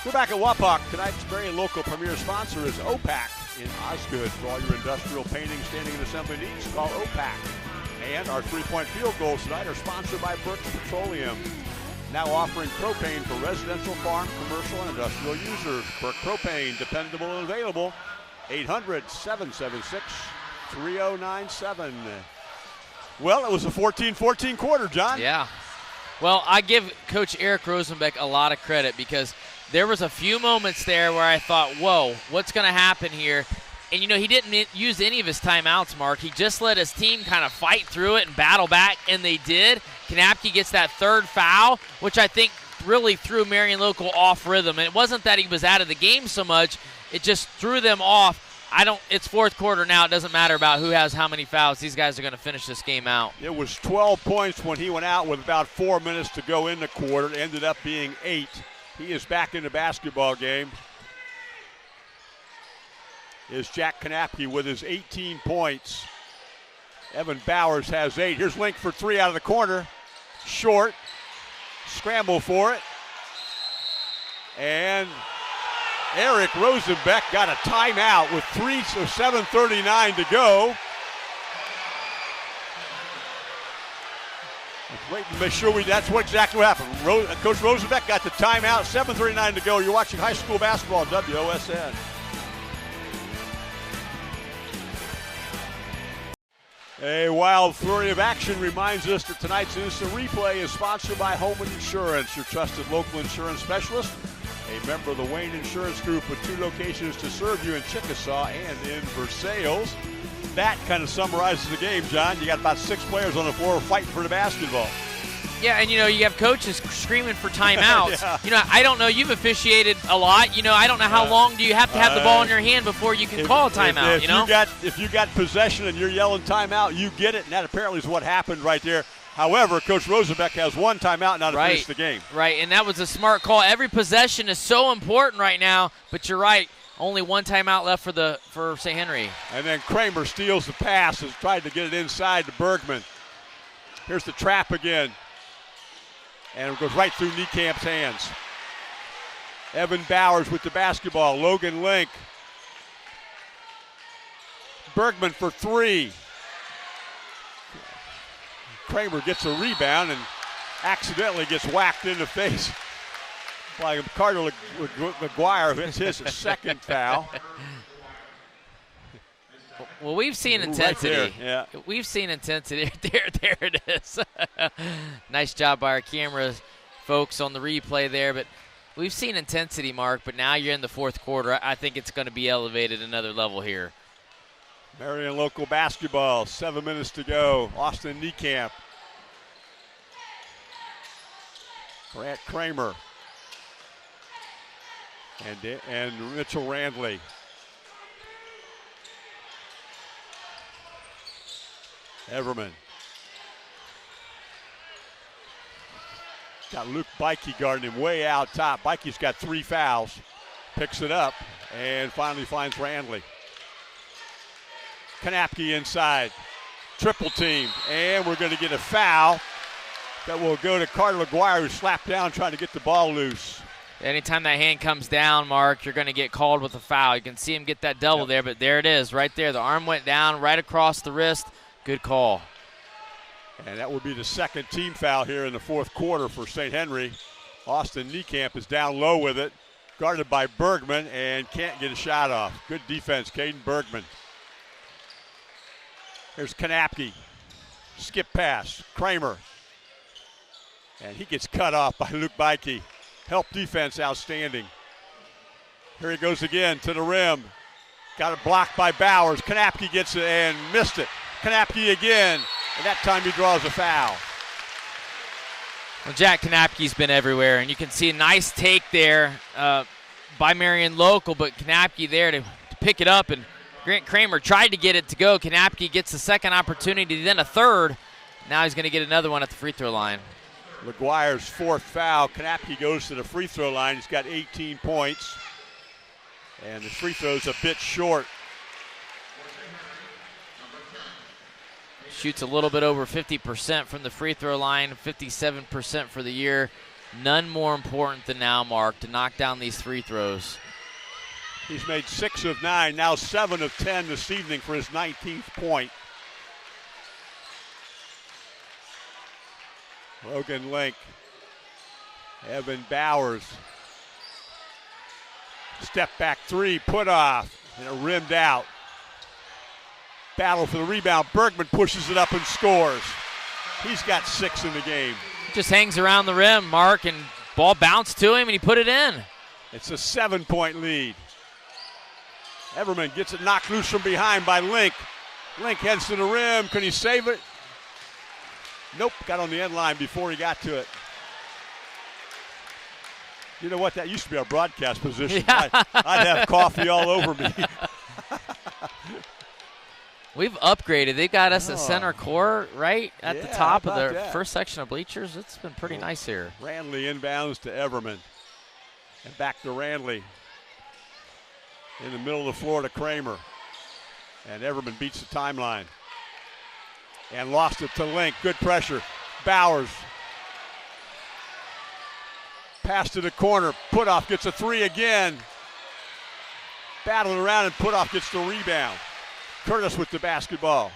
We're back at Wapak. Tonight's very local premier sponsor is OPAC in Osgood. For all your industrial painting, standing, and assembly needs, call OPAC. And our three-point field goals tonight are sponsored by Burke's Petroleum. Now offering propane for residential, farm, commercial, and industrial users. Burke Propane, dependable and available. 800-776-3097. Well, it was a 14-14 quarter, John. Yeah. Well, I give Coach Eric Rosenbeck a lot of credit because there was a few moments there where I thought, whoa, what's going to happen here? And, you know, he didn't use any of his timeouts, Mark. He just let his team kind of fight through it and battle back, and they did. Knapke gets that third foul, which I think really threw Marion Local off rhythm. And it wasn't that he was out of the game so much. It just threw them off. It's fourth quarter now. It doesn't matter about who has how many fouls. These guys are going to finish this game out. It was 12 points when he went out with about 4 minutes to go in the quarter. It ended up being 8. He is back in the basketball game. Is Jack Knapke with his 18 points. Evan Bowers has 8. Here's Link for 3 out of the corner. Short. Scramble for it. And Eric Rosenbeck got a timeout with 7:39 to go. Wait to make sure that's exactly what happened. Coach Rosenbeck got the timeout, 7:39 to go. You're watching high school basketball, WOSN. A wild flurry of action reminds us that tonight's instant replay is sponsored by Holman Insurance, your trusted local insurance specialist. A member of the Wayne Insurance Group with 2 locations to serve you in Chickasaw and in Versailles. That kind of summarizes the game, John. You got about 6 players on the floor fighting for the basketball. Yeah, and, you know, you have coaches screaming for timeouts. Yeah. You know, I don't know. You've officiated a lot. You know, I don't know how long do you have to have the ball in your hand before you can call a timeout, If you got possession and you're yelling timeout, you get it, and that apparently is what happened right there. However, Coach Rosenbeck has 1 timeout now to finish the game. Right, and that was a smart call. Every possession is so important right now, but you're right. Only 1 timeout left for St. Henry. And then Kramer steals the pass, has tried to get it inside to Bergman. Here's the trap again. And it goes right through Niekamp's hands. Evan Bowers with the basketball. Logan Link. Bergman for 3. Kramer gets a rebound and accidentally gets whacked in the face by Carter McGuire. It's his second foul. Well, we've seen intensity. Right there, yeah. We've seen intensity. There it is. Nice job by our camera folks on the replay there. But we've seen intensity, Mark, but now you're in the fourth quarter. I think it's going to be elevated another level here. Marion Local basketball, 7 minutes to go. Austin Niekamp. Brant Kramer. And Mitchell Randley. Everman. Got Luke Beike guarding him way out top. Beike's got 3 fouls. Picks it up and finally finds Randley. Knapke inside. Triple team. And we're going to get a foul that will go to Carter McGuire, who slapped down trying to get the ball loose. Anytime that hand comes down, Mark, you're going to get called with a foul. You can see him get that double there, but there it is right there. The arm went down right across the wrist. Good call. And that would be the second team foul here in the fourth quarter for St. Henry. Austin Niekamp is down low with it, guarded by Bergman, and can't get a shot off. Good defense, Caden Bergman. Here's Knapke. Skip pass. Kramer. And he gets cut off by Luke Beike. Help defense outstanding. Here he goes again to the rim. Got it blocked by Bowers. Kanapke gets it and missed it. Kanapke again, and that time he draws a foul. Well, Jack Kanapke's been everywhere, and you can see a nice take there by Marion Local, but Kanapke there to pick it up, and Grant Kramer tried to get it to go. Kanapke gets a second opportunity, then a third. Now he's going to get another one at the free throw line. McGuire's fourth foul. Kanapke goes to the free throw line. He's got 18 points. And the free throw's a bit short. Shoots a little bit over 50% from the free throw line, 57% for the year. None more important than now, Mark, to knock down these free throws. He's made 6 of 9, now 7 of 10 this evening for his 19th point. Logan Link, Evan Bowers. Step back three, put off, and it rimmed out. Battle for the rebound. Bergman pushes it up and scores. He's got 6 in the game. Just hangs around the rim, Mark, and ball bounced to him, and he put it in. It's a 7-point lead. Everman gets it knocked loose from behind by Link. Link heads to the rim. Can he save it? Nope, got on the end line before he got to it. You know what? That used to be our broadcast position. Yeah. I'd have coffee all over me. We've upgraded. They've got us at center court right at the top of the first section of bleachers. It's been pretty nice here. Randley inbounds to Everman. And back to Randley. In the middle of the floor to Kramer. And Everman beats the timeline. And lost it to Link. Good pressure. Bowers. Pass to the corner. Putoff gets a 3 again. Battling around, and Putoff gets the rebound. Curtis with the basketball.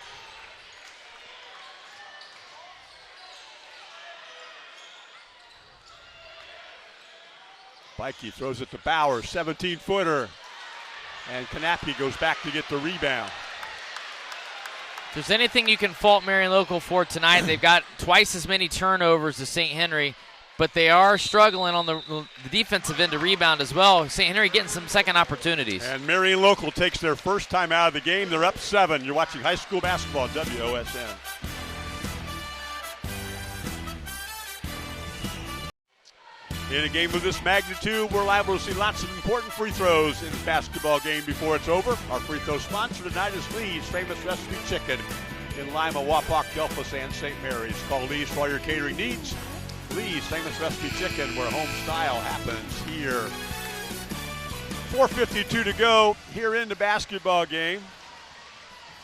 Bikey throws it to Bowers, 17-footer. And Kanapke goes back to get the rebound. If there's anything you can fault Marion Local for tonight, they've got twice as many turnovers as St. Henry, but they are struggling on the defensive end to rebound as well. St. Henry getting some second opportunities. And Marion Local takes their first time out of the game. They're up 7. You're watching high school basketball, WOSN. In a game of this magnitude, we're liable to see lots of important free throws in the basketball game before it's over. Our free throw sponsor tonight is Lee's Famous Recipe Chicken in Lima, Wapak, Delphos, and St. Mary's. Call Lee's for all your catering needs. Lee's Famous Recipe Chicken, where home style happens here. 4:52 to go here in the basketball game.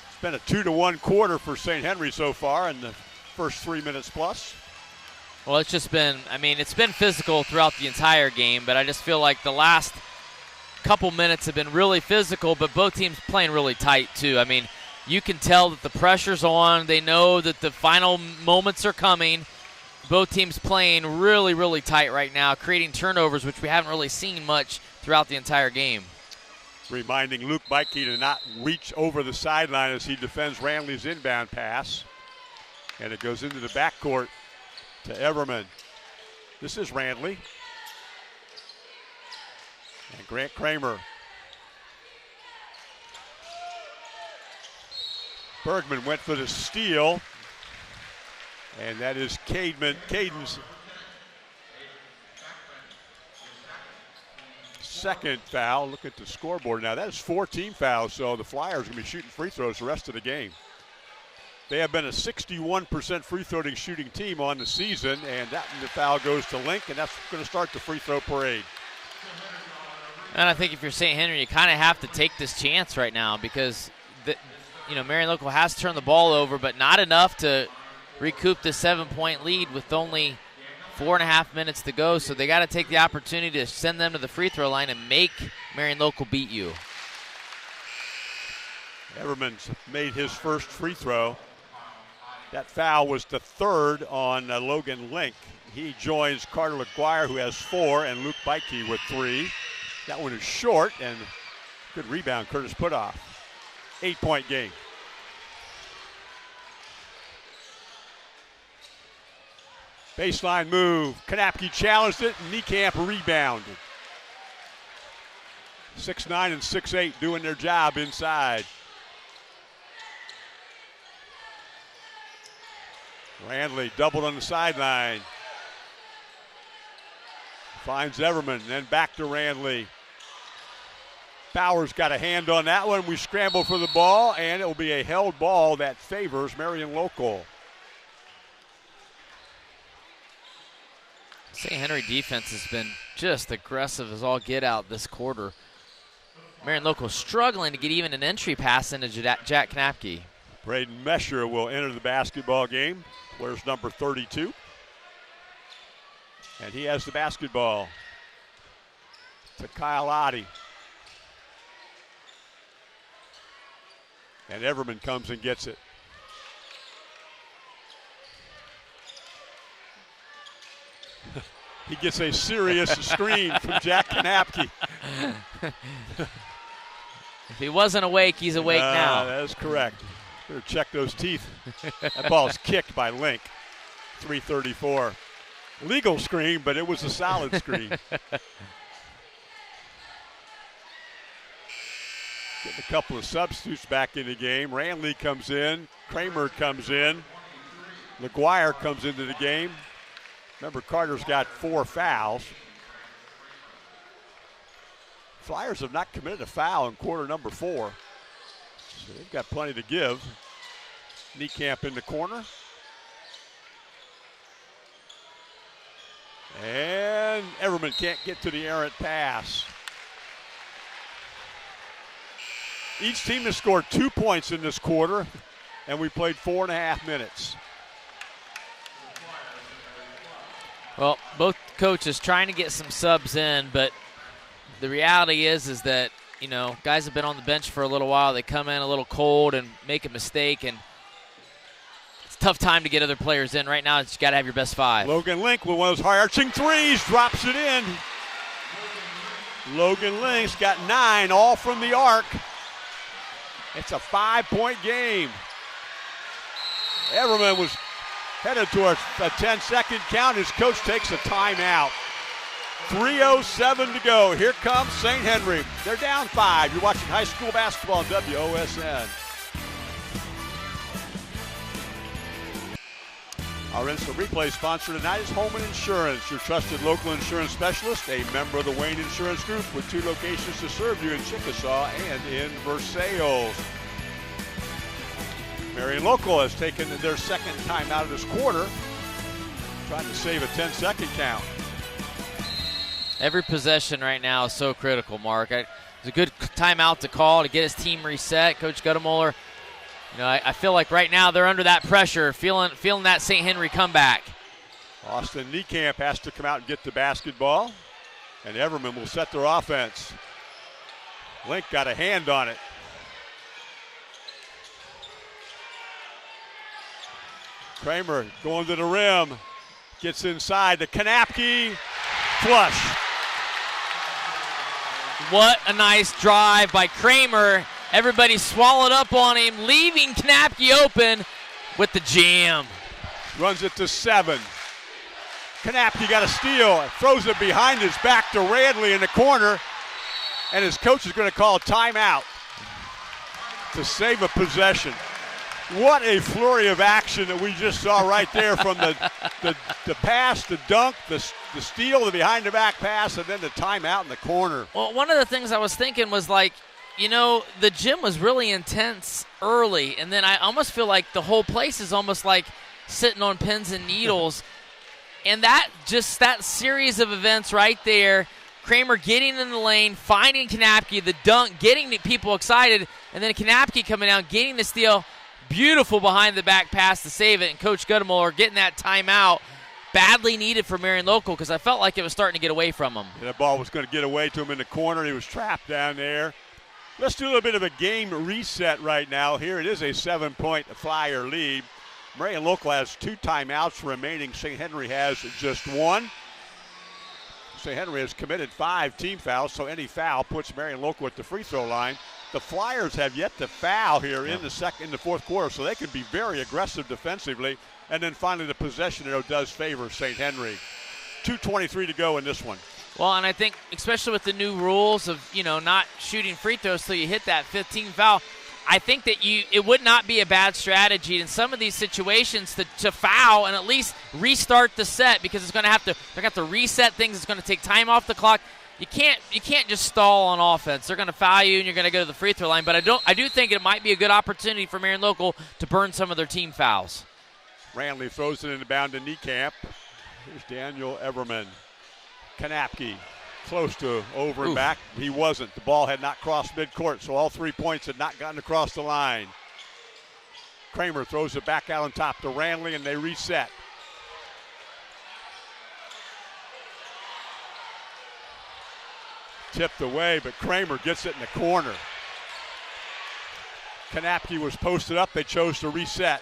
It's been a 2-1 quarter for St. Henry so far in the first 3 minutes plus. Well, it's just been, it's been physical throughout the entire game, but I just feel like the last couple minutes have been really physical, but both teams playing really tight too. You can tell that the pressure's on. They know that the final moments are coming. Both teams playing really, really tight right now, creating turnovers, which we haven't really seen much throughout the entire game. Reminding Luke Bikey to not reach over the sideline as he defends Randley's inbound pass. And it goes into the backcourt to Everman. This is Randley. And Grant Kramer. Bergman went for the steal. And that is Caden's second foul. Look at the scoreboard now. That is 4 team fouls, so the Flyers are going to be shooting free throws the rest of the game. They have been a 61% free throw shooting team on the season, and the foul goes to Link, and that's going to start the free throw parade. And I think if you're St. Henry, you kind of have to take this chance right now because Marion Local has turned the ball over, but not enough to recoup the 7-point lead with only 4.5 minutes to go. So they got to take the opportunity to send them to the free throw line and make Marion Local beat you. Everman's made his first free throw. That foul was the third on Logan Link. He joins Carter McGuire, who has 4, and Luke Bikey with 3. That one is short, and good rebound, Curtis Putoff. 8-point game. Baseline move. Kanapke challenged it. Niekamp rebounded. 6'9" and 6'8" doing their job inside. Randley doubled on the sideline. Finds Everman, then back to Randley. Bowers got a hand on that one. We scramble for the ball, and it will be a held ball that favors Marion Local. St. Henry defense has been just aggressive as all get out this quarter. Marion Local struggling to get even an entry pass into Jack Kanapke. Braden Mesher will enter the basketball game. Player's number 32. And he has the basketball to Kyle Oddie. And Everman comes and gets it. He gets a serious screen from Jack Kanapke. If he wasn't awake, he's awake now. That is correct. Better check those teeth. That ball is kicked by Link. 3:34. Legal screen, but it was a solid screen. Getting a couple of substitutes back in the game. Randley comes in. Kramer comes in. LaGuire comes into the game. Remember, Carter's got 4 fouls. Flyers have not committed a foul in quarter number 4. So they've got plenty to give. Niekamp in the corner. And Everman can't get to the errant pass. Each team has scored 2 points in this quarter, and we played 4.5 minutes. Well, both coaches trying to get some subs in, but the reality is that, you know, guys have been on the bench for a little while. They come in a little cold and make a mistake, and it's a tough time to get other players in. Right now, you got to have your best 5. Logan Link with one of those high-arching threes, drops it in. Logan Link's got 9, all from the arc. It's a 5-point game. Everman was headed to a 10-second count. His coach takes a timeout. 3:07 to go. Here comes St. Henry. They're down 5. You're watching high school basketball on WOSN. Our instant replay sponsor tonight is Holman Insurance, your trusted local insurance specialist, a member of the Wayne Insurance Group with 2 locations to serve you in Chickasaw and in Versailles. Marion Local has taken their second time out of this quarter, trying to save a 10-second count. Every possession right now is so critical, Mark. It's a good timeout to call to get his team reset. Coach Guttemoller, you know, I feel like right now they're under that pressure, feeling that St. Henry comeback. Austin Niekamp has to come out and get the basketball, and Everman will set their offense. Link got a hand on it. Kramer going to the rim, gets inside to Kanapke, flush. What a nice drive by Kramer. Everybody swallowed up on him, leaving Kanapke open with the jam. Runs it to 7. Kanapke got a steal, throws it behind his back to Randley in the corner, and his coach is going to call a timeout to save a possession. What a flurry of action that we just saw right there, from the pass, the dunk, the steal, the behind-the-back pass, and then the timeout in the corner. Well, one of the things I was thinking was, like, you know, the gym was really intense early, and then I almost feel like the whole place is almost like sitting on pins and needles. And that series of events right there, Kramer getting in the lane, finding Kanapke, the dunk, getting the people excited, and then Kanapke coming down, getting the steal. Beautiful behind-the-back pass to save it, and Coach Guttemoller getting that timeout, badly needed for Marion Local, because I felt like it was starting to get away from him. And that ball was going to get away to him in the corner. He was trapped down there. Let's do a little bit of a game reset right now. Here it is, a 7-point Flyer lead. Marion Local has 2 timeouts remaining. St. Henry has just 1. St. Henry has committed 5 team fouls, so any foul puts Marion Local at the free throw line. the Flyers have yet to foul here in the fourth quarter, so they can be very aggressive defensively. And then finally the possession arrow does favor St. Henry. 2:23 to go in this one. Well, and I think especially with the new rules of, not shooting free throws till you hit that 15 foul, I think that it would not be a bad strategy in some of these situations to foul and at least restart the set, because they're going to have to reset things. It's going to take time off the clock. You can't just stall on offense. They're going to foul you and you're going to go to the free throw line. But I do think it might be a good opportunity for Marion Local to burn some of their team fouls. Ranley throws it in the bound to Niekamp. Here's Daniel Everman. Kanapke close to over and back. He wasn't. The ball had not crossed midcourt, so all 3 points had not gotten across the line. Kramer throws it back out on top to Ranley, and they reset. Tipped away, but Kramer gets it in the corner. Kanapke was posted up. They chose to reset.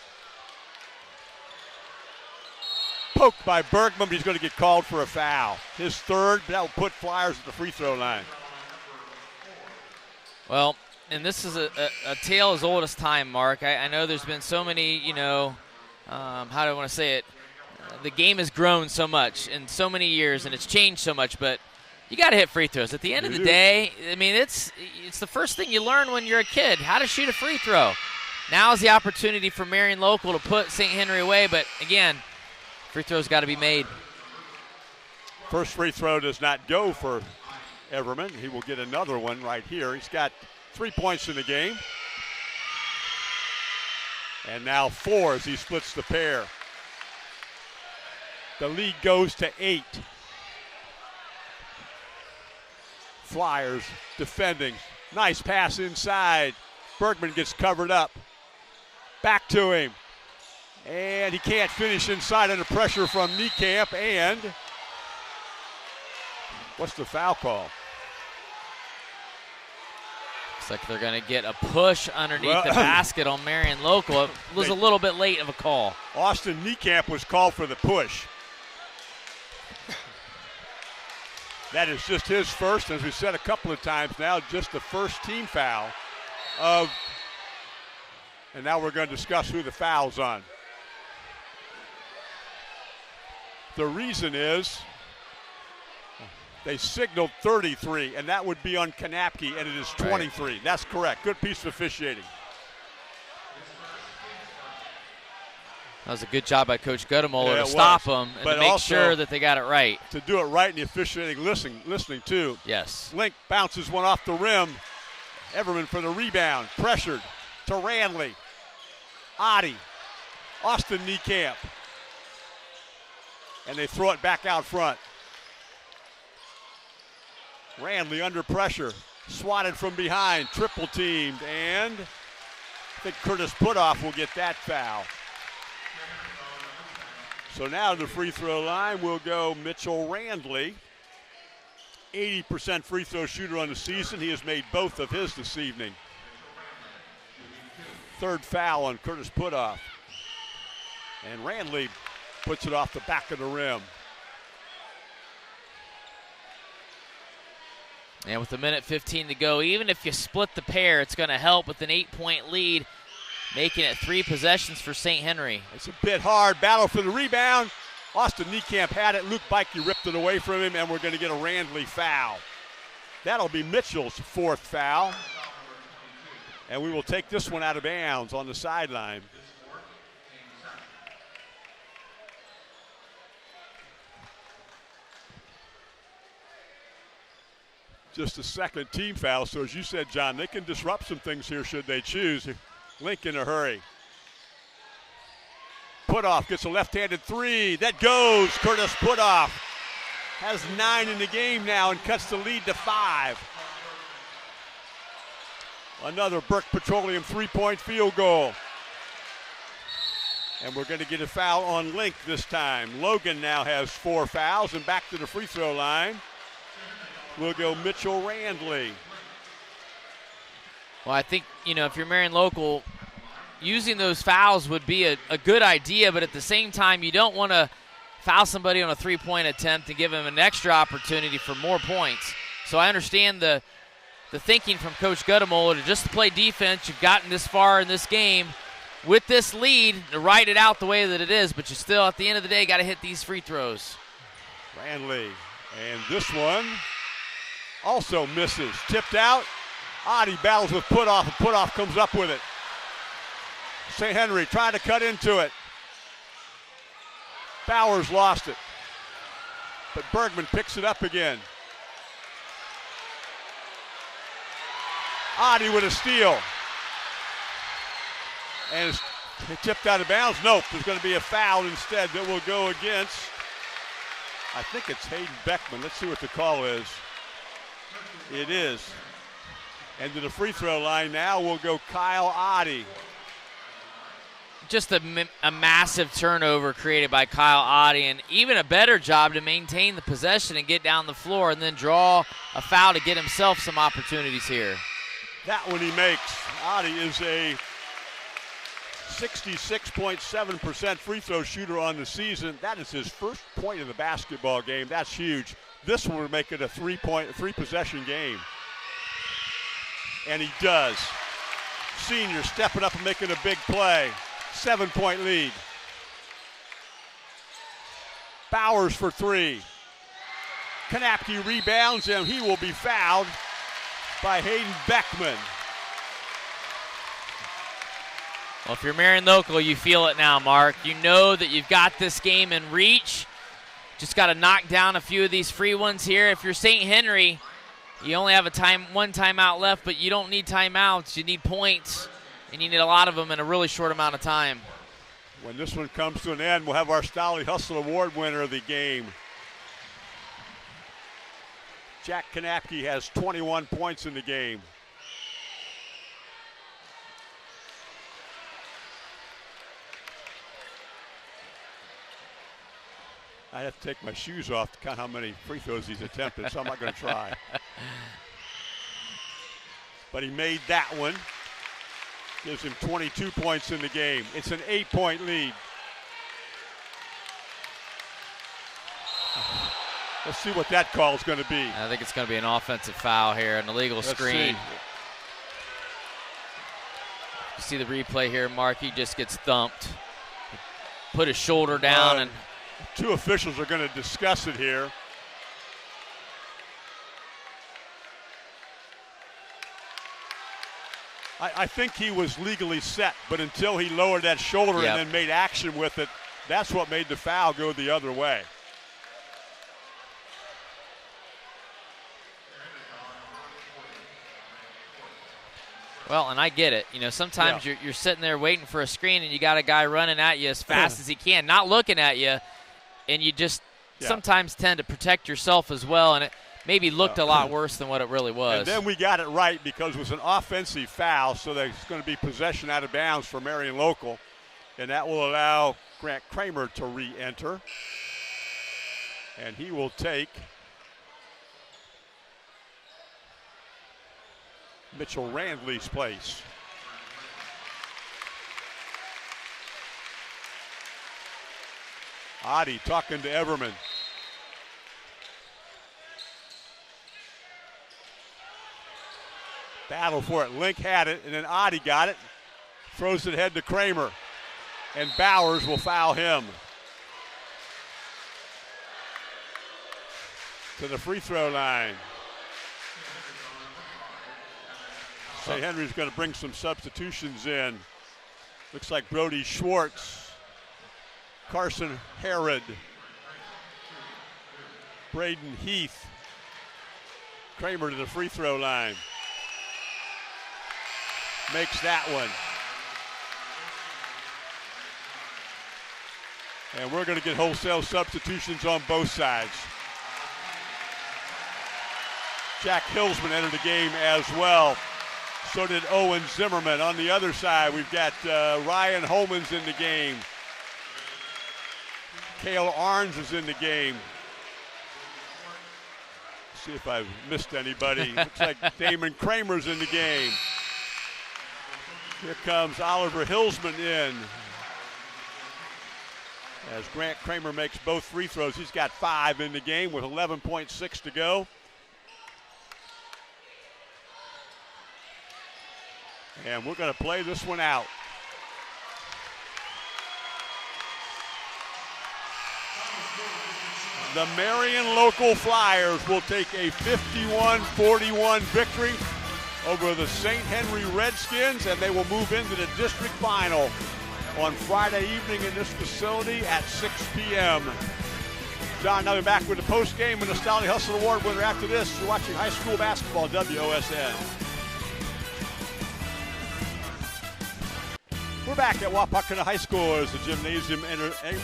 Poked by Bergman, but he's going to get called for a foul. His third, that will put Flyers at the free throw line. Well, and this is a tale as old as time, Mark. I know there's been so many, how do I want to say it? The game has grown so much in so many years, and it's changed so much, but you got to hit free throws. At the end of the day, I mean, it's the first thing you learn when you're a kid, how to shoot a free throw. Now is the opportunity for Marion Local to put St. Henry away, but again, free throws got to be made. First free throw does not go for Everman. He will get another one right here. He's got 3 points in the game. And now 4 as he splits the pair. The lead goes to 8. Flyers defending. Nice pass inside. Bergman gets covered up. Back to him. And he can't finish inside under pressure from Niekamp. And what's the foul call? Looks like they're going to get a push underneath the basket on Marion Local. It was a little bit late of a call. Austin Niekamp was called for the push. That is just his first, as we said a couple of times now, just the first team foul of, and now we're going to discuss who the foul's on. The reason is they signaled 33, and that would be on Kanapke, and it is 23. Right. That's correct. Good piece of officiating. That was a good job by Coach Guttamuller to stop them and to make sure that they got it right. To do it right in the officiating, listening too. Yes. Link bounces one off the rim. Everman for the rebound. Pressured to Ranley. Adi. Austin Niekamp. And they throw it back out front. Ranley under pressure. Swatted from behind. Triple teamed. And I think Curtis Putoff will get that foul. So now to the free throw line will go Mitchell Randley. 80% free throw shooter on the season. He has made both of his this evening. Third foul on Curtis Putoff. And Randley puts it off the back of the rim. And with 1:15 to go, even if you split the pair, it's going to help with an 8-point lead, making it 3 possessions for St. Henry. It's a bit hard. Battle for the rebound. Austin Niekamp had it. Luke Bikey ripped it away from him, and we're going to get a Randley foul. That'll be Mitchell's 4th foul. And we will take this one out of bounds on the sideline. Just a second team foul. So as you said, John, they can disrupt some things here should they choose. Link in a hurry. Putoff gets a left-handed 3. That goes. Curtis Putoff has 9 in the game now and cuts the lead to 5. Another Burke Petroleum 3-point field goal. And we're going to get a foul on Link this time. Logan now has 4 fouls, and back to the free throw line will go Mitchell Randley. Well, I think, if you're Marion Local, using those fouls would be a good idea, but at the same time, you don't want to foul somebody on a 3-point attempt and give them an extra opportunity for more points. So I understand the the thinking from Coach Guttemold to just play defense. You've gotten this far in this game with this lead to ride it out the way that it is, but you still, at the end of the day, got to hit these free throws. Randley, and this one also misses. Tipped out. Oddie battles with put-off, and put-off comes up with it. St. Henry trying to cut into it. Bowers lost it. But Bergman picks it up again. Oddie with a steal. And it's tipped out of bounds. Nope, there's going to be a foul instead that will go against, I think it's Hayden Beckman. Let's see what the call is. It is. And to the free throw line now will go Kyle Oddie. Just a massive turnover created by Kyle Oddie, and even a better job to maintain the possession and get down the floor and then draw a foul to get himself some opportunities here. That one he makes. Oddie is a 66.7% free throw shooter on the season. That is his first point in the basketball game. That's huge. This one would make it a three possession game. And he does. Senior stepping up and making a big play. 7-point lead. Bowers for three. Kanapke rebounds him. He will be fouled by Hayden Beckman. Well, if you're Marion local, you feel it now, Mark. You know that you've got this game in reach. Just got to knock down a few of these free ones here. If you're St. Henry, you only have one timeout left, but you don't need timeouts. You need points, and you need a lot of them in a really short amount of time. When this one comes to an end, we'll have our Stolly Hustle Award winner of the game. Jack Kanapke has 21 points in the game. I have to take my shoes off to count how many free throws he's attempted, so I'm not going to try. But he made that one. Gives him 22 points in the game. It's an 8-point lead. Let's see what that call is going to be. I think it's going to be an offensive foul here, an illegal screen. You see the replay here, Mark. He just gets thumped. Put his shoulder down. And two officials are going to discuss it here. I think he was legally set, but until he lowered that shoulder and then made action with it, that's what made the foul go the other way. Well, and I get it. You know, sometimes you're sitting there waiting for a screen and you got a guy running at you as fast as he can, not looking at you, and you just sometimes tend to protect yourself as well, and it maybe looked a lot worse than what it really was. And then we got it right because it was an offensive foul, so there's going to be possession out of bounds for Marion Local, and that will allow Grant Kramer to re-enter. And he will take Mitchell Randley's place. Oddie talking to Everman. Battle for it. Link had it, and then Oddie got it. Throws it ahead to Kramer. And Bowers will foul him. To the free throw line. St. Henry's going to bring some substitutions in. Looks like Brody Schwartz, Carson Herod, Braden Heath, Kramer to the free throw line. Makes that one. And we're going to get wholesale substitutions on both sides. Jack Hillsman entered the game as well. So did Owen Zimmerman. On the other side, we've got Ryan Holman's in the game. Cale Arns is in the game. See if I've missed anybody. Looks like Damon Kramer's in the game. Here comes Oliver Hillsman in. As Grant Kramer makes both free throws, he's got 5 in the game with 11.6 to go. And we're going to play this one out. The Marion local Flyers will take a 51-41 victory over the St. Henry Redskins, and they will move into the district final on Friday evening in this facility at 6 p.m. John, now we're back with the post-game and the Stolly Hustle Award winner after this. You're watching high school basketball, WOSN. We're back at Wapakana High School as the gymnasium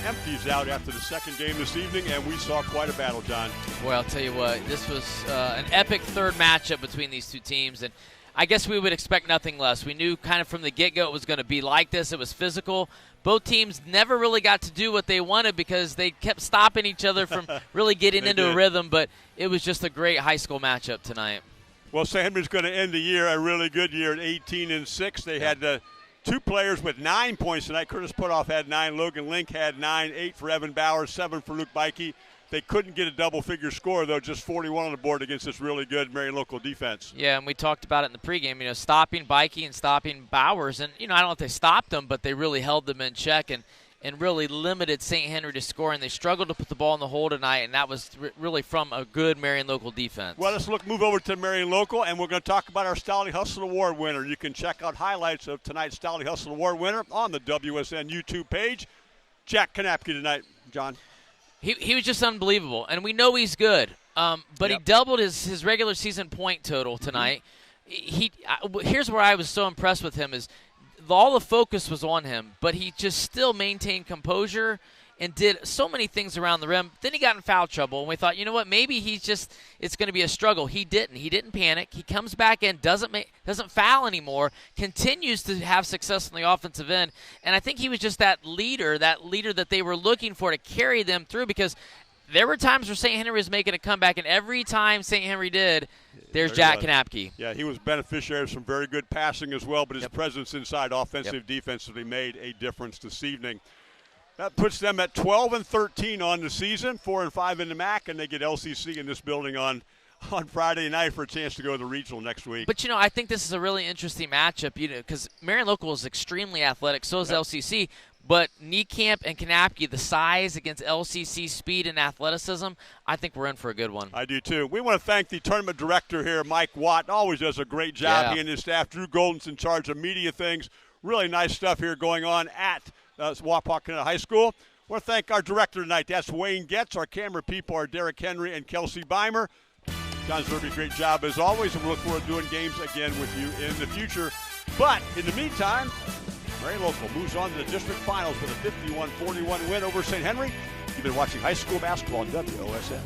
empties out after the second game this evening, and we saw quite a battle, John. Well, I'll tell you what, this was an epic third matchup between these two teams, and I guess we would expect nothing less. We knew kind of from the get-go it was going to be like this. It was physical. Both teams never really got to do what they wanted because they kept stopping each other from really getting into a rhythm, but it was just a great high school matchup tonight. Well, St. Henry's going to end the year, a really good year at 18-6. They had two players with 9 points tonight. Curtis Putoff had 9. Logan Link had 9. 8 for Evan Bowers, 7 for Luke Bikey. They couldn't get a double-figure score, though, just 41 on the board against this really good Marion local defense. Yeah, and we talked about it in the pregame, stopping Bikey and stopping Bowers. And, I don't know if they stopped them, but they really held them in check and really limited St. Henry to scoring. They struggled to put the ball in the hole tonight, and that was really from a good Marion local defense. Well, let's move over to Marion local, and we're going to talk about our Stolly Hustle Award winner. You can check out highlights of tonight's Stolly Hustle Award winner on the WSN YouTube page. Jack Kanapke tonight, John. He was just unbelievable, and we know he's good. But he doubled his regular season point total tonight. Here's where I was so impressed with him is all the focus was on him, but he just still maintained composure and did so many things around the rim. Then he got in foul trouble, and we thought, you know what, maybe it's going to be a struggle. He didn't. He didn't panic. He comes back in, doesn't foul anymore, continues to have success on the offensive end, and I think he was just that leader that they were looking for to carry them through, because there were times where St. Henry was making a comeback, and every time St. Henry did, there's Jack Kanapke. Yeah, he was beneficiary of some very good passing as well, but his presence inside offensive defensively made a difference this evening. That puts them at 12-13 on the season, 4-5 in the MAC, and they get LCC in this building on Friday night for a chance to go to the regional next week. But, I think this is a really interesting matchup, because Marion local is extremely athletic, so is LCC. But Niekamp and Kanapke, the size against LCC speed and athleticism, I think we're in for a good one. I do, too. We want to thank the tournament director here, Mike Watt. Always does a great job. He and his staff. Drew Golden's in charge of media things. Really nice stuff here going on at Wapakana High School. I want to thank our director tonight. That's Wayne Getz. Our camera people are Derek Henry and Kelsey Beimer. John Zerbe, great job as always, and we look forward to doing games again with you in the future. But in the meantime, Marion local moves on to the district finals with a 51-41 win over St. Henry. You've been watching high school basketball on WOSN.